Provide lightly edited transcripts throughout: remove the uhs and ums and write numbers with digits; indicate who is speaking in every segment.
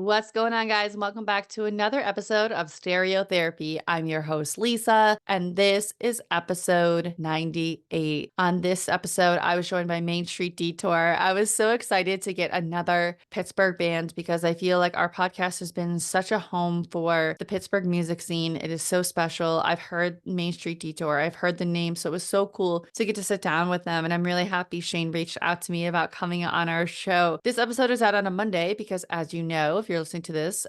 Speaker 1: What's going on, guys? Welcome back to another episode of Stereo Therapy. I'm your host, Lisa, and this is episode 98. On this episode, I was joined by Main Street Detour. I was so excited to get another Pittsburgh band because I feel like our podcast has been such a home for the Pittsburgh music scene. It is so special. I've heard Main Street Detour, I've heard the name, so it was so cool to get to sit down with them. And I'm really happy Shane reached out to me about coming on our show. This episode is out on a Monday because, as you know, if you're listening to this,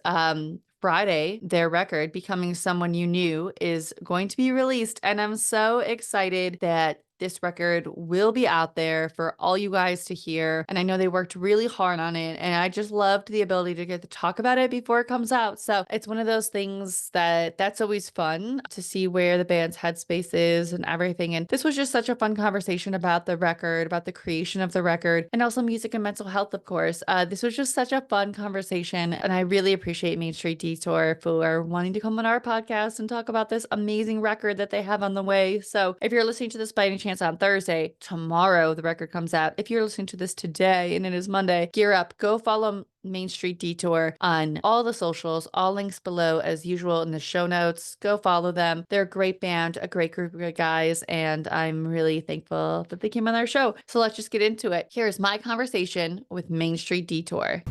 Speaker 1: Friday, their record, Becoming Someone You Knew, is going to be released. And I'm so excited that this record will be out there for all you guys to hear. And I know they worked really hard on it. And I just loved the ability to get to talk about it before it comes out. So it's one of those things that's always fun to see where the band's headspace is and everything. And this was just such a fun conversation about the record, about the creation of the record, and also music and mental health, of course. This was just such a fun conversation. And I really appreciate Main Street Detour for wanting to come on our podcast and talk about this amazing record that they have on the way. So if you're listening to this by any chance on Thursday, tomorrow the record comes out. If you're listening to this today and it is Monday, gear up, go follow Main Street Detour on all the socials, all links below as usual in the show notes. Go follow them. They're a great band, a great group of guys, and I'm really thankful that they came on our show. So let's just get into it. Here's my conversation with Main Street Detour.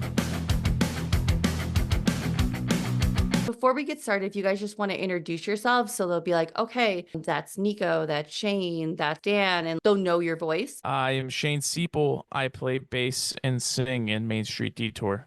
Speaker 1: Before we get started, if you guys just want to introduce yourselves, so they'll be like, okay, that's Nico, that's Shane, that's Dan, and they'll know your voice.
Speaker 2: I am Shane Seipel. I play bass and sing in Main Street Detour.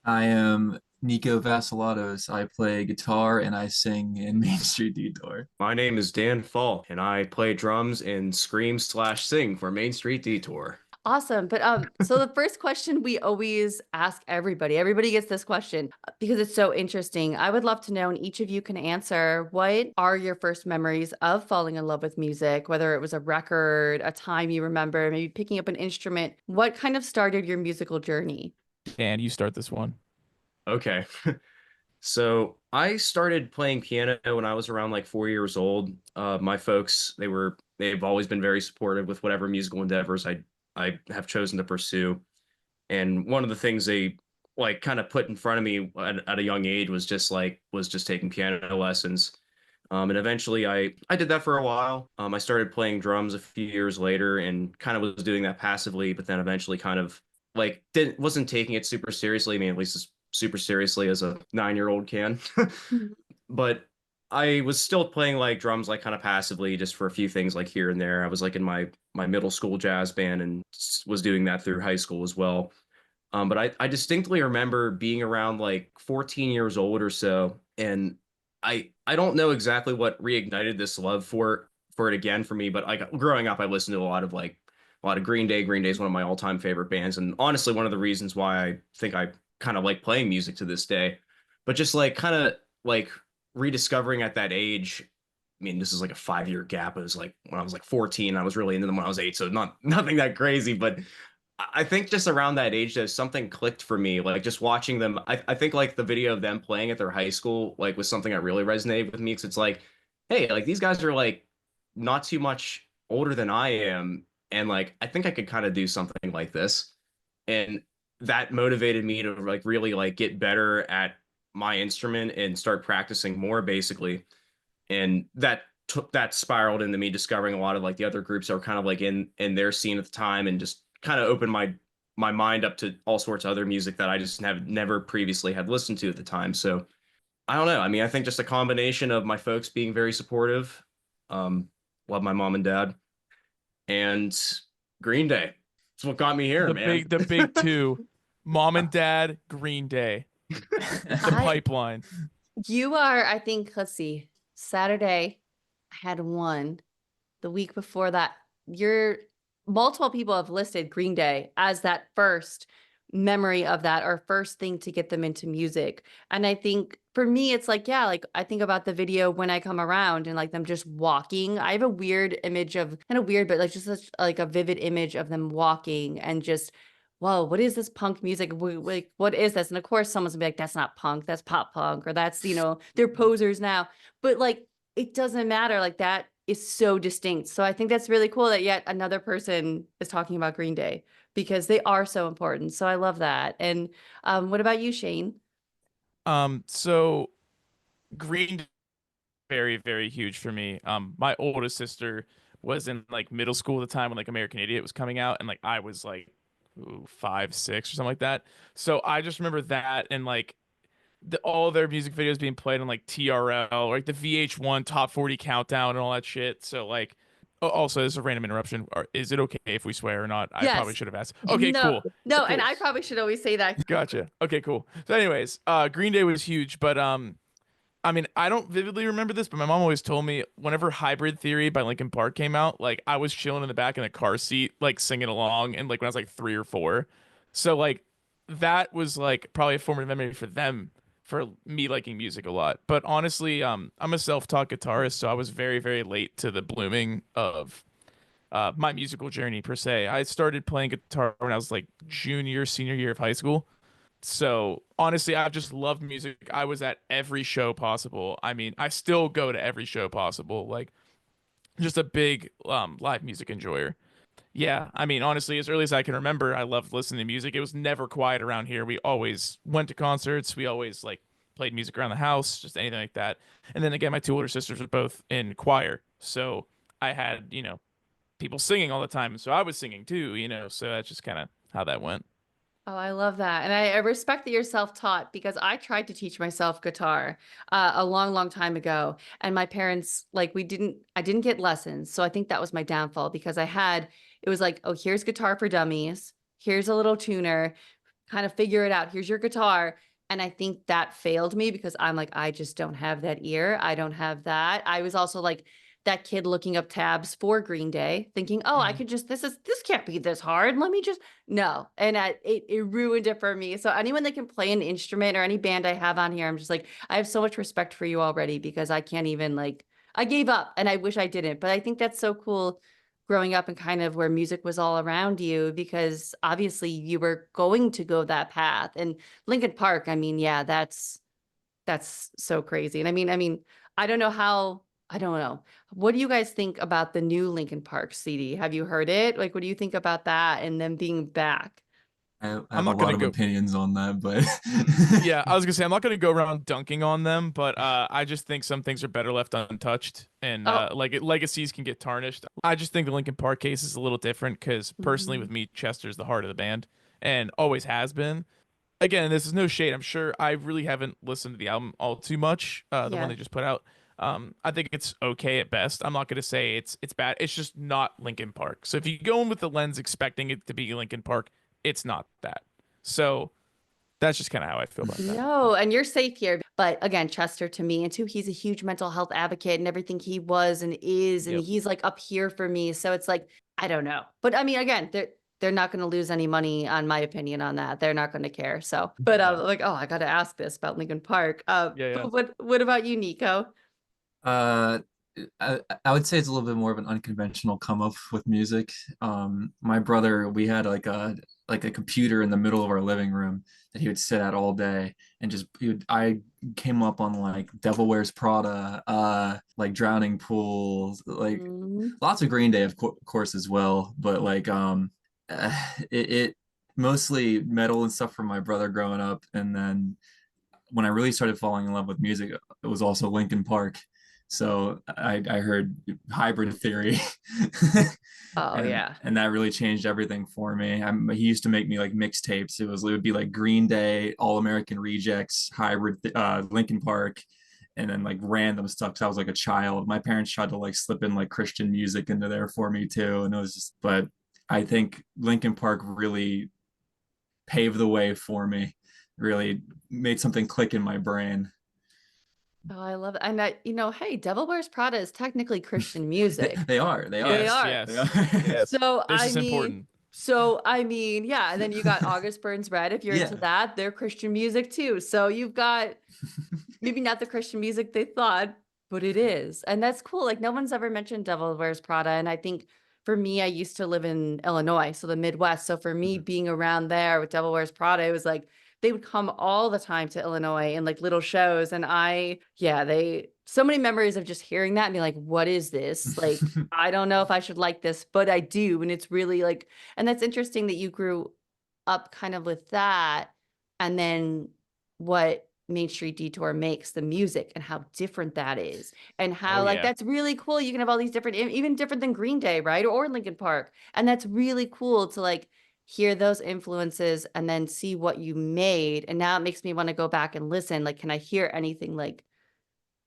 Speaker 3: I am Nico Vasilatos. I play guitar and I sing in Main Street Detour.
Speaker 4: My name is Dan Falk, and I play drums and scream/sing for Main Street Detour.
Speaker 1: Awesome. But so the first question we always ask everybody gets this question because it's so interesting. I would love to know, and each of you can answer, what are your first memories of falling in love with music, whether it was a record, a time you remember, maybe picking up an instrument. What kind of started your musical journey?
Speaker 2: Dan, you start this one.
Speaker 4: Okay. So I started playing piano when I was around like 4 years old. My folks, they've always been very supportive with whatever musical endeavors I have chosen to pursue. And one of the things they like kind of put in front of me at a young age was just taking piano lessons. And eventually I did that for a while. I started playing drums a few years later and kind of was doing that passively, but then eventually kind of like wasn't taking it super seriously. I mean, at least as super seriously as a 9-year-old can. But I was still playing like drums, like kind of passively, just for a few things like here and there. I was like in my middle school jazz band and was doing that through high school as well. But I distinctly remember being around like 14 years old or so, and I don't know exactly what reignited this love for it again for me. But like growing up, I listened to a lot of Green Day. Green Day is one of my all-time favorite bands, and honestly, one of the reasons why I think I kind of like playing music to this day. But just like kind of like rediscovering at that age, I mean, this is like a 5-year gap. It was like when I was like 14, I was really into them when I was 8, so nothing that crazy. But I think just around that age, there's something clicked for me. Like just watching them, I think like the video of them playing at their high school like was something that really resonated with me because it's like, hey, like these guys are like not too much older than I am, and like I think I could kind of do something like this, and that motivated me to like really like get better at my instrument and start practicing more basically. And that spiraled into me discovering a lot of like the other groups that were kind of like in their scene at the time, and just kind of opened my mind up to all sorts of other music that I just have never previously had listened to at the time. So I don't know. I mean, I think just a combination of my folks being very supportive, love my mom and dad, and Green Day. That's what got me here, man.
Speaker 2: The big two, mom and dad, Green Day. The pipeline.
Speaker 1: You are, I think, let's see, Saturday, I had one. The week before that, multiple people have listed Green Day as that first memory of that, or first thing to get them into music. And I think for me, it's like, yeah, like I think about the video When I Come Around and like them just walking. I have a weird image of, kind of weird, but like just such like a vivid image of them walking and just, whoa, what is this punk music? Like, what is this? And of course, someone's gonna be like, that's not punk, that's pop punk, or that's, they're posers now. But like, it doesn't matter. Like that is so distinct. So I think that's really cool that yet another person is talking about Green Day because they are so important. So I love that. And what about you, Shane?
Speaker 2: So Green Day, very, very huge for me. My oldest sister was in like middle school at the time when like American Idiot was coming out, and like I was like ooh, 5, 6 or something like that. So I just remember that and like all their music videos being played on like TRL, like the VH1 Top 40 Countdown and all that shit. So like, also, this is a random interruption. Is it okay if we swear or not? I probably
Speaker 1: Yes.
Speaker 2: should have asked. Okay,
Speaker 1: No,
Speaker 2: cool.
Speaker 1: no, and
Speaker 2: Cool.
Speaker 1: I probably should always say that.
Speaker 2: Gotcha. Okay, cool. So, anyways, Green Day was huge, but I mean, I don't vividly remember this, but my mom always told me whenever Hybrid Theory by Linkin Park came out, like I was chilling in the back in the car seat, like singing along, and like when I was like 3 or 4. So like that was like probably a formative memory for them, for me liking music a lot. But honestly, I'm a self-taught guitarist, so I was very, very late to the blooming of my musical journey per se. I started playing guitar when I was like junior, senior year of high school. So honestly, I've just loved music. I was at every show possible. I mean, I still go to every show possible. Like, just a big live music enjoyer. Yeah, I mean, honestly, as early as I can remember, I loved listening to music. It was never quiet around here. We always went to concerts. We always like played music around the house, just anything like that. And then again, my two older sisters were both in choir, so I had people singing all the time, so I was singing too. So that's just kind of how that went.
Speaker 1: Oh, I love that. And I respect that you're self-taught because I tried to teach myself guitar a long, long time ago. And my parents, like, I didn't get lessons. So I think that was my downfall because it was like, oh, here's Guitar for Dummies. Here's a little tuner, kind of figure it out. Here's your guitar. And I think that failed me because I'm like, I just don't have that ear. I don't have that. I was also like, that kid looking up tabs for Green Day, thinking, "Oh, I
Speaker 2: Mhm.
Speaker 1: could just this can't be this hard. Let me just no." And it ruined it for me. So anyone that can play an instrument or any band I have on here, I'm just like, I have so much respect for you already because I can't even like I gave up and I wish I didn't. But I think that's so cool growing up and kind of where music was all around you because obviously you were going to go that path. And Linkin Park, I mean, yeah, that's so crazy. And I don't know how, I don't know. What do you guys think about the new Linkin Park CD? Have you heard it? Like, what do you think about that and them being back?
Speaker 3: I
Speaker 2: I'm
Speaker 3: have a
Speaker 2: not gonna
Speaker 3: lot of
Speaker 2: go.
Speaker 3: opinions on that, but
Speaker 2: Yeah, I was gonna say I'm not gonna go around dunking on them, but I just think some things are better left untouched, and
Speaker 1: Oh,
Speaker 2: legacies can get tarnished. I just think the Linkin Park case is a little different because personally,
Speaker 1: mhm.
Speaker 2: with me, Chester's the heart of the band and always has been. Again, this is no shade. I'm sure I really haven't listened to the album all too much, the one
Speaker 1: Yeah.
Speaker 2: they just put out. I think it's okay at best. I'm not gonna say it's bad. It's just not Linkin Park. So if you go in with the lens expecting it to be Linkin Park, it's not that. So that's just kind of how I feel about that.
Speaker 1: No, and you're safe here. But again, Chester to me, and too, he's a huge mental health advocate and everything he was and is, and
Speaker 2: Yep.
Speaker 1: he's like up here for me. So it's like, I don't know. But I mean, again, they're not going to lose any money on my opinion on that. They're not going to care. So, but
Speaker 2: Yeah.
Speaker 1: like, oh, I got to ask this about Lincoln Park.
Speaker 2: Yeah, yeah.
Speaker 1: But what about you, Nico?
Speaker 3: uh, I would say it's a little bit more of an unconventional come up with music. My brother, we had like a computer in the middle of our living room that he would sit at all day and just I came up on like Devil Wears Prada, like Drowning Pools, like
Speaker 1: Mm,
Speaker 3: lots of Green Day of course as well, but like it mostly metal and stuff from my brother growing up, and then when I really started falling in love with music, it was also Linkin Park. So I heard Hybrid Theory,
Speaker 1: oh yeah.
Speaker 3: and that really changed everything for me. He used to make me like mixtapes. It would be like Green Day, All American Rejects, Hybrid, Linkin Park, and then like random stuff. Cause I was like a child. My parents tried to like slip in like Christian music into there for me too, and it was just. But I think Linkin Park really paved the way for me. Really made something click in my brain.
Speaker 1: Oh, I love it. And hey, Devil Wears Prada is technically Christian music.
Speaker 3: They are. They are.
Speaker 1: They
Speaker 2: Yes,
Speaker 1: are.
Speaker 3: They
Speaker 2: yes,
Speaker 3: are.
Speaker 2: yes.
Speaker 1: So
Speaker 2: This is important.
Speaker 1: yeah. And then you got August Burns Red. If you're into
Speaker 3: Yeah.
Speaker 1: that, they're Christian music too. So you've got maybe not the Christian music they thought, but it is. And that's cool. Like no one's ever mentioned Devil Wears Prada. And I think for me, I used to live in Illinois, so the Midwest. So for me being around there with Devil Wears Prada, it was like they would come all the time to Illinois and like little shows. And so many memories of just hearing that and being like, what is this? Like, I don't know if I should like this, but I do. And it's really like, and that's interesting that you grew up kind of with that. And then what Main Street Detour makes the music and how different that is, and how
Speaker 2: Oh,
Speaker 1: like
Speaker 2: yeah.
Speaker 1: that's really cool. You can have all these different, even different than Green Day, right? Or Linkin Park. And that's really cool to like hear those influences and then see what you made. And now it makes me want to go back and listen. Like, can I hear anything like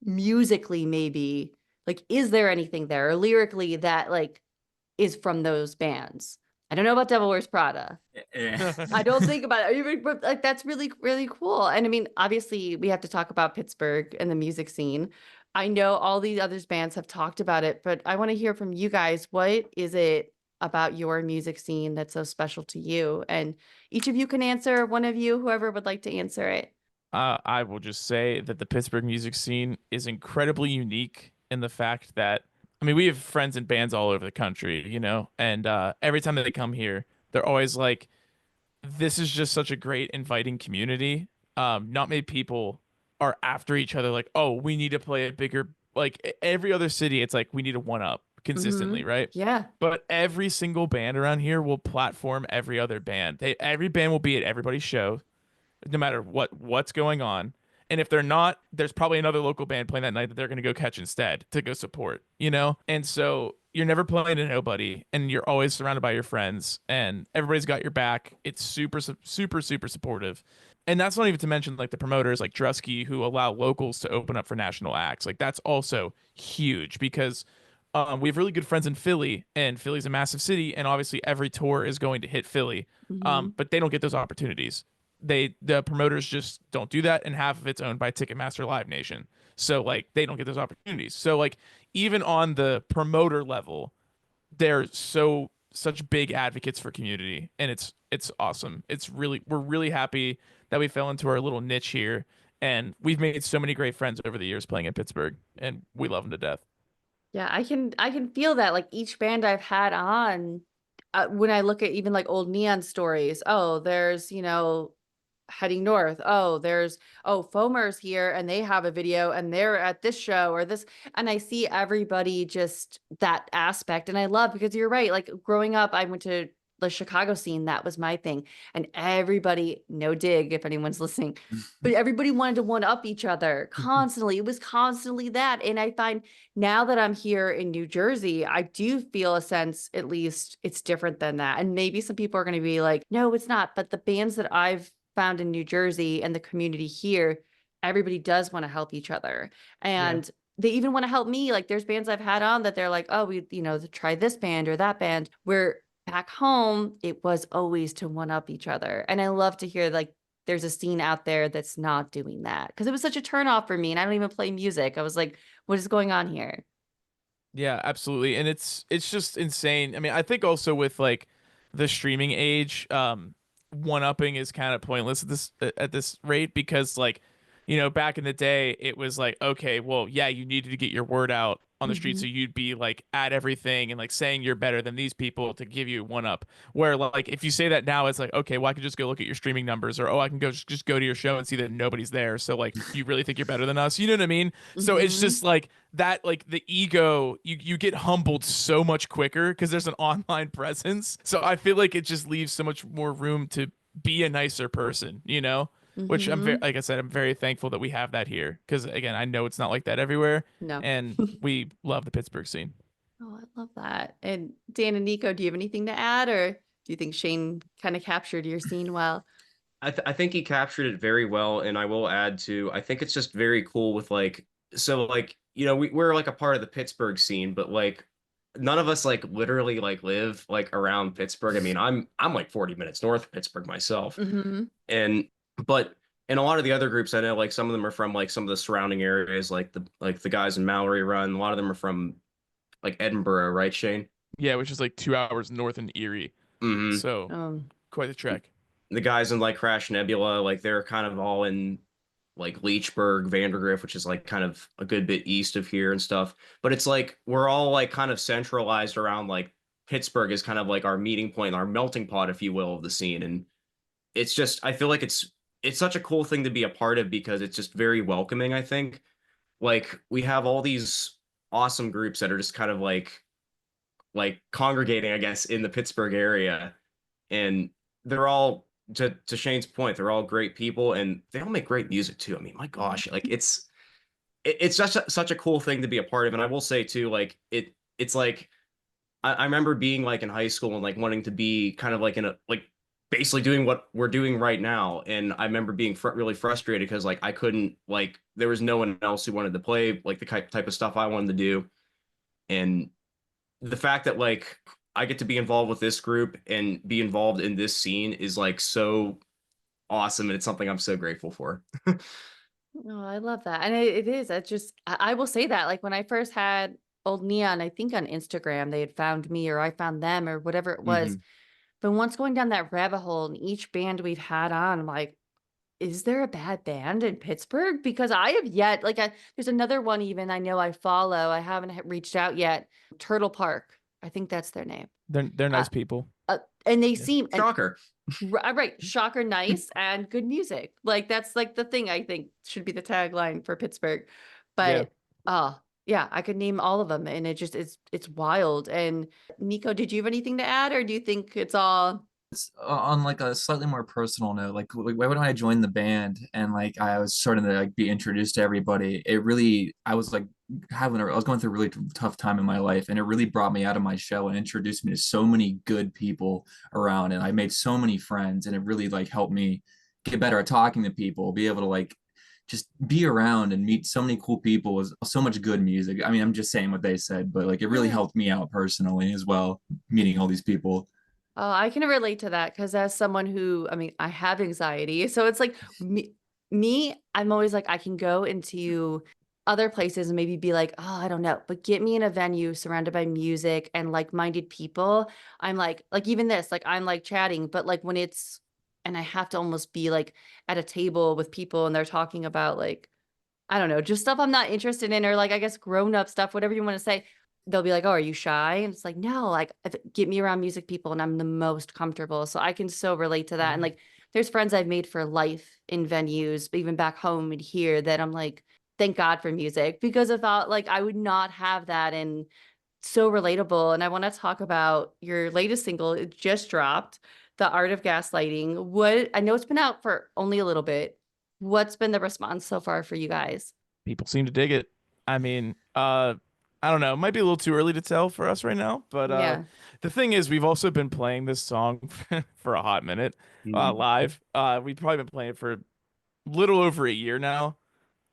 Speaker 1: musically, maybe? Like, is there anything there or lyrically that like is from those bands? I don't know about Devil Wears Prada. I don't think about it, but like that's really, really cool. And I mean, obviously, we have to talk about Pittsburgh and the music scene. I know all these other bands have talked about it, but I want to hear from you guys. What is it about your music scene that's so special to you? And each of you can answer, one of you, whoever would like to answer it.
Speaker 2: I will just say that the Pittsburgh music scene is incredibly unique in the fact that, I mean, we have friends in bands all over the country, you know, and every time that they come here, they're always like, this is just such a great inviting community. Not many people are after each other, like, oh, we need to play a bigger, like every other city, it's like we need to one up consistently, right?
Speaker 1: Yeah.
Speaker 2: But every single band around here will platform every other band. Every band will be at everybody's show no matter what's going on. And if they're not, there's probably another local band playing that night that they're going to go catch instead to go support, you know? And so you're never playing to nobody and you're always surrounded by your friends and everybody's got your back. It's super, super, super supportive. And that's not even to mention like the promoters like Drusky who allow locals to open up for national acts. Like that's also huge because we have really good friends in Philly and Philly's a massive city. And obviously every tour is going to hit Philly. But they don't get those opportunities. The promoters just don't do that, and half of it's owned by Ticketmaster Live Nation, so like they don't get those opportunities. So like even on the promoter level, they're such big advocates for community, and it's awesome. We're really happy that we fell into our little niche here, and we've made so many great friends over the years playing in Pittsburgh, and we love them to death.
Speaker 1: Yeah, I can feel that like each band I've had on, when I look at even like old Neon stories, oh, there's, heading north. Oh, Foamer's here and they have a video and they're at this show or this. And I see everybody just that aspect. And I love because you're right. Like growing up, I went to the Chicago scene. That was my thing. And everybody, no dig if anyone's listening, but everybody wanted to one up each other constantly. It was constantly that. And I find now that I'm here in New Jersey, I do feel a sense, at least it's different than that. And maybe some people are going to be like, no, it's not. But the bands that I've found in New Jersey and the community here, everybody does want to help each other. And they even want to help me. Like there's bands I've had on that they're like, oh, we, try this band or that band, where back home, it was always to one up each other. And I love to hear like there's a scene out there that's not doing that because it was such a turnoff for me. And I don't even play music. I was like, what is going on here?
Speaker 2: Yeah, absolutely. And it's just insane. I mean, I think also with like the streaming age, one upping is kind of pointless at this rate because like, back in the day it was like, okay, well, yeah, you needed to get your word out on the street, so you'd be like at everything and like saying you're better than these people to give you one up. Where like if you say that now, it's like, okay, well, I can just go look at your streaming numbers, or oh, I can go just go to your show and see that nobody's there. So like, you really think you're better than us? You know what I mean? So it's just like that, like the ego, you get humbled so much quicker because there's an online presence. So I feel like it just leaves so much more room to be a nicer person, which I'm very, like I said, I'm very thankful that we have that here because again, I know it's not like that everywhere,
Speaker 1: No.
Speaker 2: and we love the Pittsburgh scene.
Speaker 1: Oh, I love that. And Dan and Nico, do you have anything to add, or do you think Shane kind of captured your scene well?
Speaker 4: I think he captured it very well, and I will add to, I think it's just very cool with like, so like, we're like a part of the Pittsburgh scene, but like none of us like literally like live like around Pittsburgh. I mean, I'm like 40 minutes north of Pittsburgh myself. And but in a lot of the other groups I know, like some of them are from like some of the surrounding areas, like the guys in Mallory Run. A lot of them are from like Edinburgh, right, Shane?
Speaker 2: Yeah, which is like 2 hours north in Erie. So quite the trek.
Speaker 4: The guys in like Crash Nebula, like they're kind of all in like Leechburg, Vandergrift, which is like kind of a good bit east of here and stuff. But it's like we're all like kind of centralized around like Pittsburgh is kind of like our meeting point, our melting pot, if you will, of the scene. And it's just, I feel like it's such a cool thing to be a part of because it's just very welcoming, I think. Like we have all these awesome groups that are just kind of like congregating, I guess, in the Pittsburgh area. And they're all to Shane's point, they're all great people and they all make great music too. I mean, my gosh, like it's such a cool thing to be a part of. And I will say too, like it's like I remember being like in high school and like wanting to be kind of like in a like basically doing what we're doing right now. And I remember being really frustrated because like I couldn't like there was no one else who wanted to play like the type of stuff I wanted to do. And the fact that like I get to be involved with this group and be involved in this scene is like so awesome. And it's something I'm so grateful for.
Speaker 1: Oh, I love that. And it is. I just, I will say that, like when I first had Old Neon, I think on Instagram, they had found me or I found them or whatever it was.
Speaker 4: Mhm.
Speaker 1: But once going down that rabbit hole and each band we've had on, I'm like, is there a bad band in Pittsburgh? Because I have yet, like, there's another one even I know I follow. I haven't reached out yet. Turtle Park. I think that's their name.
Speaker 2: They're nice people.
Speaker 1: And they
Speaker 2: Yeah.
Speaker 1: seem, and
Speaker 4: Shocker.
Speaker 1: right, shocker, nice and good music. Like that's like the thing I think should be the tagline for Pittsburgh. But yeah, I could name all of them, and it just it's wild. And Nico, did you have anything to add, or do you think it's all?
Speaker 3: On like a slightly more personal note, like when I joined the band and like I was starting to like be introduced to everybody, it really I was like I was going through a really tough time in my life, and it really brought me out of my shell and introduced me to so many good people around, and I made so many friends, and it really like helped me get better at talking to people, be able to like just be around and meet so many cool people with so much good music. I mean, I'm just saying what they said, but like it really
Speaker 1: Yeah.
Speaker 3: helped me out personally as well, meeting all these people.
Speaker 1: Oh, I can relate to that because as someone who, I mean, I have anxiety. So it's like I'm always like, I can go into other places and maybe be like, oh, I don't know, but get me in a venue surrounded by music and like-minded people. I'm like even this, like I'm like chatting, but like when it's, and I have to almost be like at a table with people and they're talking about like, I don't know, just stuff I'm not interested in, or like, I guess grown up stuff, whatever you want to say. They'll be like, oh, are you shy? And it's like, no, like get me around music people and I'm the most comfortable. So I can so relate to that. And like, there's friends I've made for life in venues, but even back home and here that I'm like, thank God for music, because I thought like I would not have that, and so relatable. And I want to talk about your latest single. It just dropped, The Art of Gaslighting. What, I know it's been out for only a little bit. What's been the response so far for you guys?
Speaker 2: People seem to dig it. I mean, I don't know. It might be a little too early to tell for us right now, but
Speaker 1: Yeah.
Speaker 2: the thing is, we've also been playing this song for a hot minute live. We've probably been playing it for a little over a year now,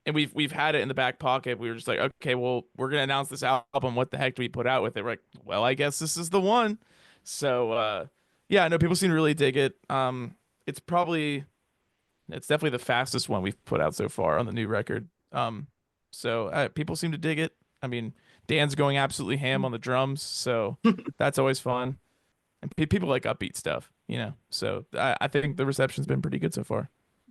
Speaker 2: and we've had it in the back pocket. We were just like, okay, well, we're gonna announce this album. What the heck do we put out with it? We're like, well, I guess this is the one. So yeah, no, people seem to really dig it. It's definitely the fastest one we've put out so far on the new record. So people seem to dig it. I mean, Dan's going absolutely ham on the drums, so that's always fun. And people like upbeat stuff, you know. So I think the reception's been pretty good so far.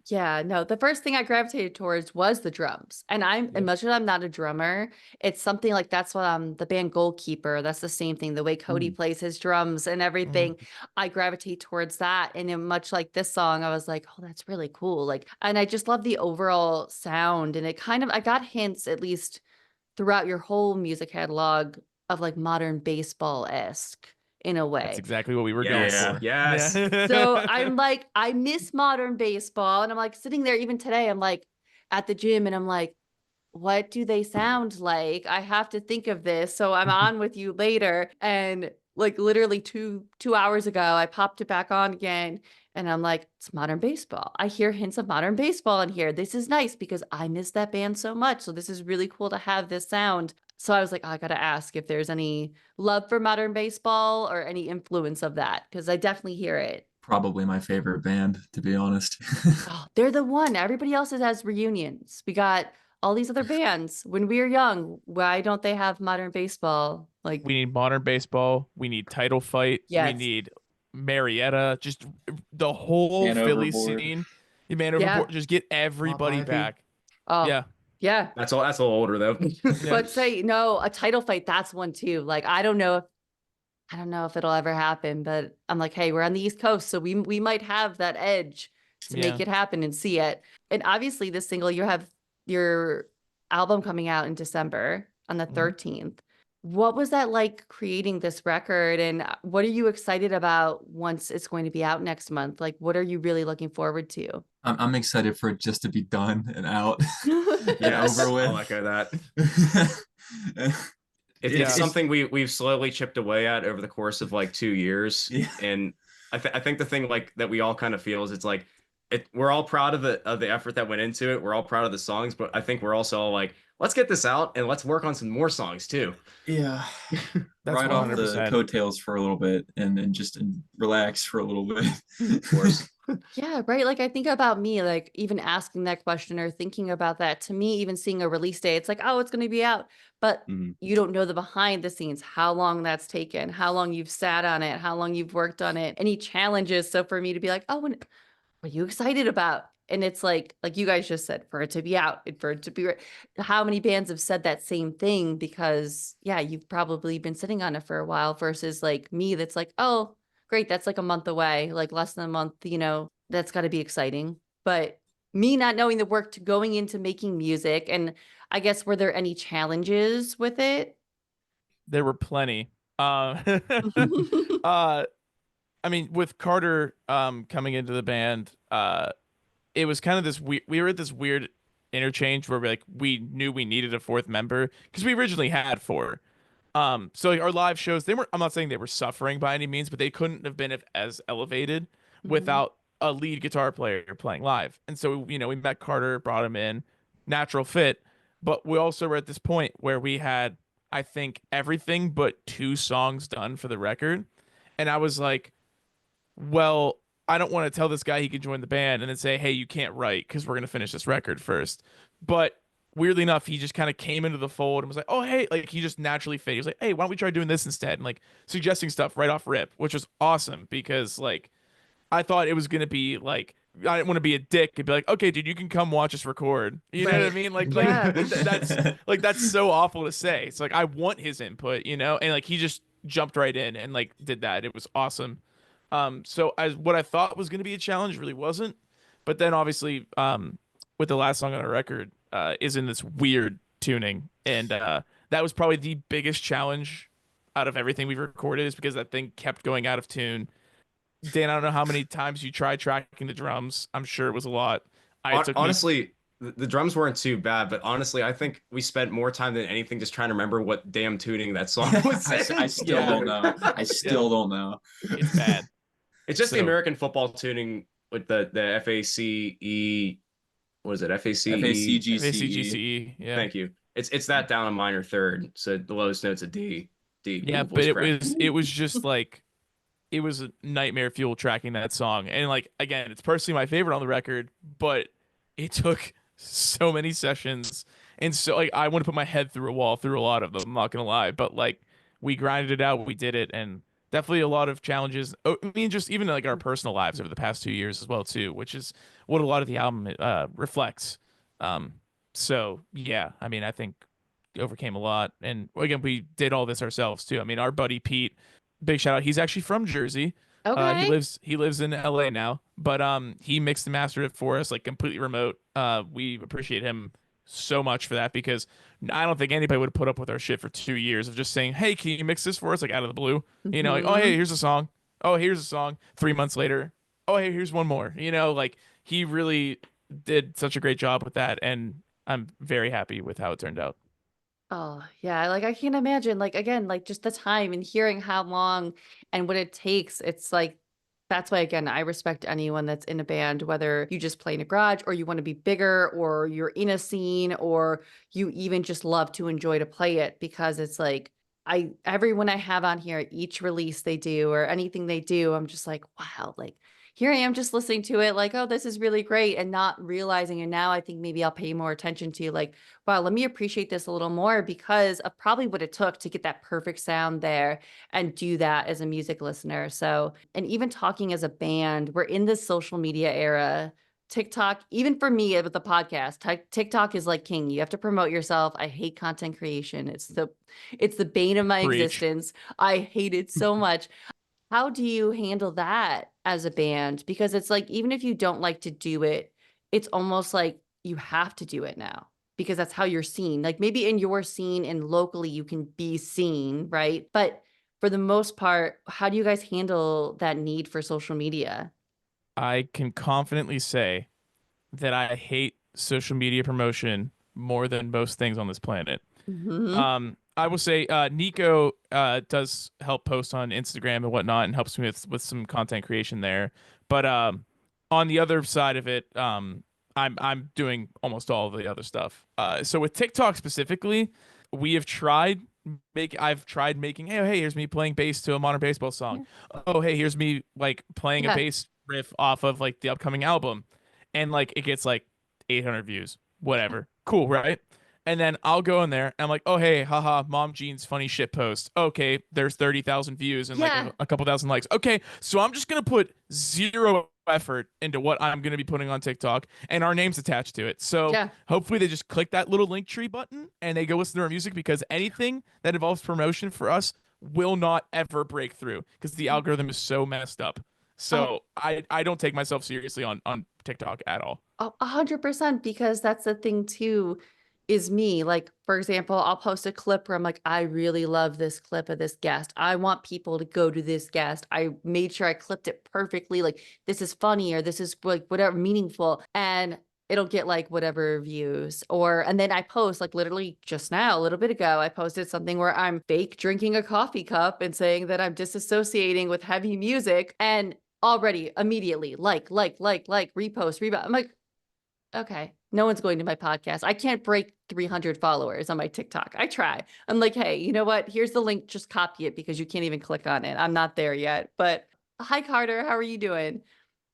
Speaker 1: Yeah, no, the first thing I gravitated towards was the drums. And as much as I'm not a drummer, it's something like that's what the band Goalkeeper, that's the same thing. The way Cody plays his drums and everything, I gravitate towards that. And then much like this song, I was like, oh, that's really cool. Like, and I just love the overall sound. And it kind of, I got hints at least throughout your whole music catalog of like modern baseball-esque in a
Speaker 2: That's
Speaker 1: way.
Speaker 2: exactly what we were
Speaker 4: Yes.
Speaker 2: going for.
Speaker 4: Yes.
Speaker 2: Yeah.
Speaker 1: So I'm like, I miss modern baseball. And I'm like sitting there even today, I'm like at the gym and I'm like, what do they sound like? I have to think of this. So I'm on with you later. And like literally two hours ago, I popped it back on again. And I'm like, it's modern baseball. I hear hints of modern baseball in here. This is nice because I miss that band so much. So this is really cool to have this sound. So I was like, oh, I got to ask if there's any love for modern baseball or any influence of that, because I definitely hear it.
Speaker 3: Probably my favorite band, to be honest.
Speaker 1: Oh, they're the one. Everybody else has reunions. We got all these other bands. When we were young, why don't they have modern baseball? Like,
Speaker 2: We need modern baseball. We need title fight. We
Speaker 1: yes.
Speaker 2: need Marietta. Just the whole
Speaker 3: Man
Speaker 2: Philly
Speaker 3: overboard.
Speaker 2: scene. Man
Speaker 1: Yeah.
Speaker 2: overboard. Just get everybody
Speaker 3: Ivy.
Speaker 2: back.
Speaker 1: Oh,
Speaker 2: Yeah.
Speaker 1: yeah.
Speaker 4: That's a little older though.
Speaker 1: But say no, a title fight, that's one too. Like, I don't know if it'll ever happen, but I'm like, hey, we're on the East Coast, so we might have that edge to make it happen and see it. And obviously this single, you have your album coming out in December on the 13th. What was that like creating this record? And what are you excited about once it's going to be out next month? Like, what are you really looking forward to?
Speaker 3: I'm excited for it just to be done and out and
Speaker 4: Yes,
Speaker 3: over with.
Speaker 4: I'll echo that.
Speaker 3: Yeah.
Speaker 4: It's something we've slowly chipped away at over the course of like 2 years.
Speaker 3: Yeah.
Speaker 4: And I think the thing like that we all kind of feel is it's like we're all proud of the effort that went into it. We're all proud of the songs, but I think we're also all like, let's get this out and let's work on some more songs too.
Speaker 3: Yeah.
Speaker 2: That's
Speaker 3: Ride off the
Speaker 2: 100%.
Speaker 3: coattails for a little bit and just relax for a little bit.
Speaker 4: Of course.
Speaker 1: Yeah, right. Like I think about me, like even asking that question or thinking about that, to me, even seeing a release date, it's like, oh, it's going to be out. But
Speaker 4: Mhm.
Speaker 1: you don't know the behind the scenes, how long that's taken, how long you've sat on it, how long you've worked on it, any challenges. So for me to be like, oh, what are you excited about? And it's like you guys just said, for it to be out, for it to be, how many bands have said that same thing? Because yeah, you've probably been sitting on it for a while versus like me, that's like, oh, great, that's like a month away, like less than a month, that's got to be exciting. But me not knowing the work to going into making music, and I guess, were there any challenges with it?
Speaker 2: There were plenty. Uh, I mean, with Carter coming into the band, it was kind of this we were at this weird interchange where we knew we needed a fourth member because we originally had four. So like our live shows, I'm not saying they were suffering by any means, but they couldn't have been as elevated
Speaker 1: Mhm.
Speaker 2: without a lead guitar player playing live. And so, we met Carter, brought him in, natural fit, but we also were at this point where we had, I think, everything but two songs done for the record. And I was like, well, I don't want to tell this guy he can join the band and then say, hey, you can't write because we're going to finish this record first. But weirdly enough, he just kind of came into the fold and was like, oh, hey, like he just naturally fit. He was like, hey, why don't we try doing this instead? And like suggesting stuff right off rip, which was awesome because like I thought it was going to be like, I didn't want to be a dick and be like, okay, dude, you can come watch us record. You know what I
Speaker 1: Right.
Speaker 2: mean?
Speaker 1: Yeah.
Speaker 2: That's so awful to say. It's like, I want his input, and like he just jumped right in and like did that. It was awesome. So as what I thought was going to be a challenge really wasn't. But then obviously, with the last song on our record, is in this weird tuning, and that was probably the biggest challenge out of everything we've recorded, is because that thing kept going out of tune. Dan, I don't know how many times you tried tracking the drums. I'm sure it was a lot. It took me.
Speaker 4: Honestly, the drums weren't too bad, but honestly, I think we spent more time than anything just trying to remember what damn tuning that song was.
Speaker 3: I still
Speaker 2: Yeah.
Speaker 3: don't know. I still don't know.
Speaker 2: It's bad.
Speaker 4: It's just the
Speaker 2: So-
Speaker 4: American football tuning with the FACE. What is it? FACE.
Speaker 3: FACGCE.
Speaker 2: ACGCE. Yeah.
Speaker 4: Thank you. It's that down a minor third, so the lowest note's a D. D.
Speaker 2: Yeah,
Speaker 4: voice
Speaker 2: but it
Speaker 4: crack.
Speaker 2: was just like, it was a nightmare fuel tracking that song. And like, again, it's personally my favorite on the record, but it took so many sessions. And so like I want to put my head through a wall through a lot of them, I'm not gonna lie. But like we grinded it out, we did it, and definitely a lot of challenges. Oh, I mean, just even like our personal lives over the past 2 years as well too, which is what a lot of the album reflects. So yeah, I mean, I think overcame a lot. And again, we did all this ourselves too. I mean, our buddy Pete, big shout out. He's actually from Jersey.
Speaker 1: Okay.
Speaker 2: He lives in LA now, but he mixed and mastered it for us, like completely remote. We appreciate him so much for that, because I don't think anybody would have put up with our shit for 2 years of just saying, "Hey, can you mix this for us?" Like out of the blue, like, "Oh, hey, here's a song. Oh, here's a song." 3 months later, "Oh, hey, here's one more." Like he really did such a great job with that, and I'm very happy with how it turned out.
Speaker 1: Oh, yeah, like, I can't imagine, like, again, like, just the time and hearing how long and what it takes, it's like, that's why, again, I respect anyone that's in a band, whether you just play in a garage or you wanna be bigger or you're in a scene or you even just love to enjoy to play it, because it's like, everyone I have on here, each release they do or anything they do, I'm just like, "Wow," like, here I am just listening to it like, "Oh, this is really great," and not realizing, and now I think maybe I'll pay more attention to, like, wow, let me appreciate this a little more because of probably what it took to get that perfect sound there and do that as a music listener. So, and even talking as a band, we're in this social media era. TikTok, even for me with the podcast, TikTok is like king. You have to promote yourself. I hate content creation. It's the bane of my
Speaker 2: Preach.
Speaker 1: existence. I hate it so much. How do you handle that as a band? Because it's like, even if you don't like to do it, it's almost like you have to do it now. because that's how you're seen. Like maybe in your scene and locally you can be seen, right? But for the most part, how do you guys handle that need for social media?
Speaker 2: I can confidently say that I hate social media promotion more than most things on this planet.
Speaker 1: Hmm.
Speaker 2: I will say Nico does help post on Instagram and whatnot and helps me with some content creation there. But on the other side of it, I'm doing almost all of the other stuff. So with TikTok specifically, we have tried I've tried making, hey, here's me playing bass to a modern baseball song. Oh, hey, here's me like playing a
Speaker 1: Yeah.
Speaker 2: bass riff off of like the upcoming album. And like it gets like 800 views, whatever. Cool, right? And then I'll go in there and I'm like, oh, hey, haha, Mom Jean's funny shit post. Okay, there's 30,000 views and like
Speaker 1: Yeah.
Speaker 2: a couple thousand likes. Okay, so I'm just going to put zero effort into what I'm going to be putting on TikTok and our name's attached to it. So
Speaker 1: Yeah.
Speaker 2: hopefully they just click that little link tree button and they go listen to our music, because anything that involves promotion for us will not ever break through because the algorithm is so messed up.
Speaker 1: Oh,
Speaker 2: So I don't take myself seriously on TikTok at all.
Speaker 1: 100%, because that's the thing too, is me. Like, for example, I'll post a clip where I'm like, I really love this clip of this guest. I want people to go to this guest. I made sure I clipped it perfectly. Like, this is funny or this is like whatever meaningful. And it'll get like whatever views. And then I post like literally just now, a little bit ago, I posted something where I'm fake drinking a coffee cup and saying that I'm disassociating with heavy music. And already immediately repost, rebound. I'm like, okay, no one's going to my podcast. I can't break 300 followers on my TikTok. I try. I'm like, hey, you know what? Here's the link. Just copy it because you can't even click on it. I'm not there yet. But hi, Carter. How are you doing?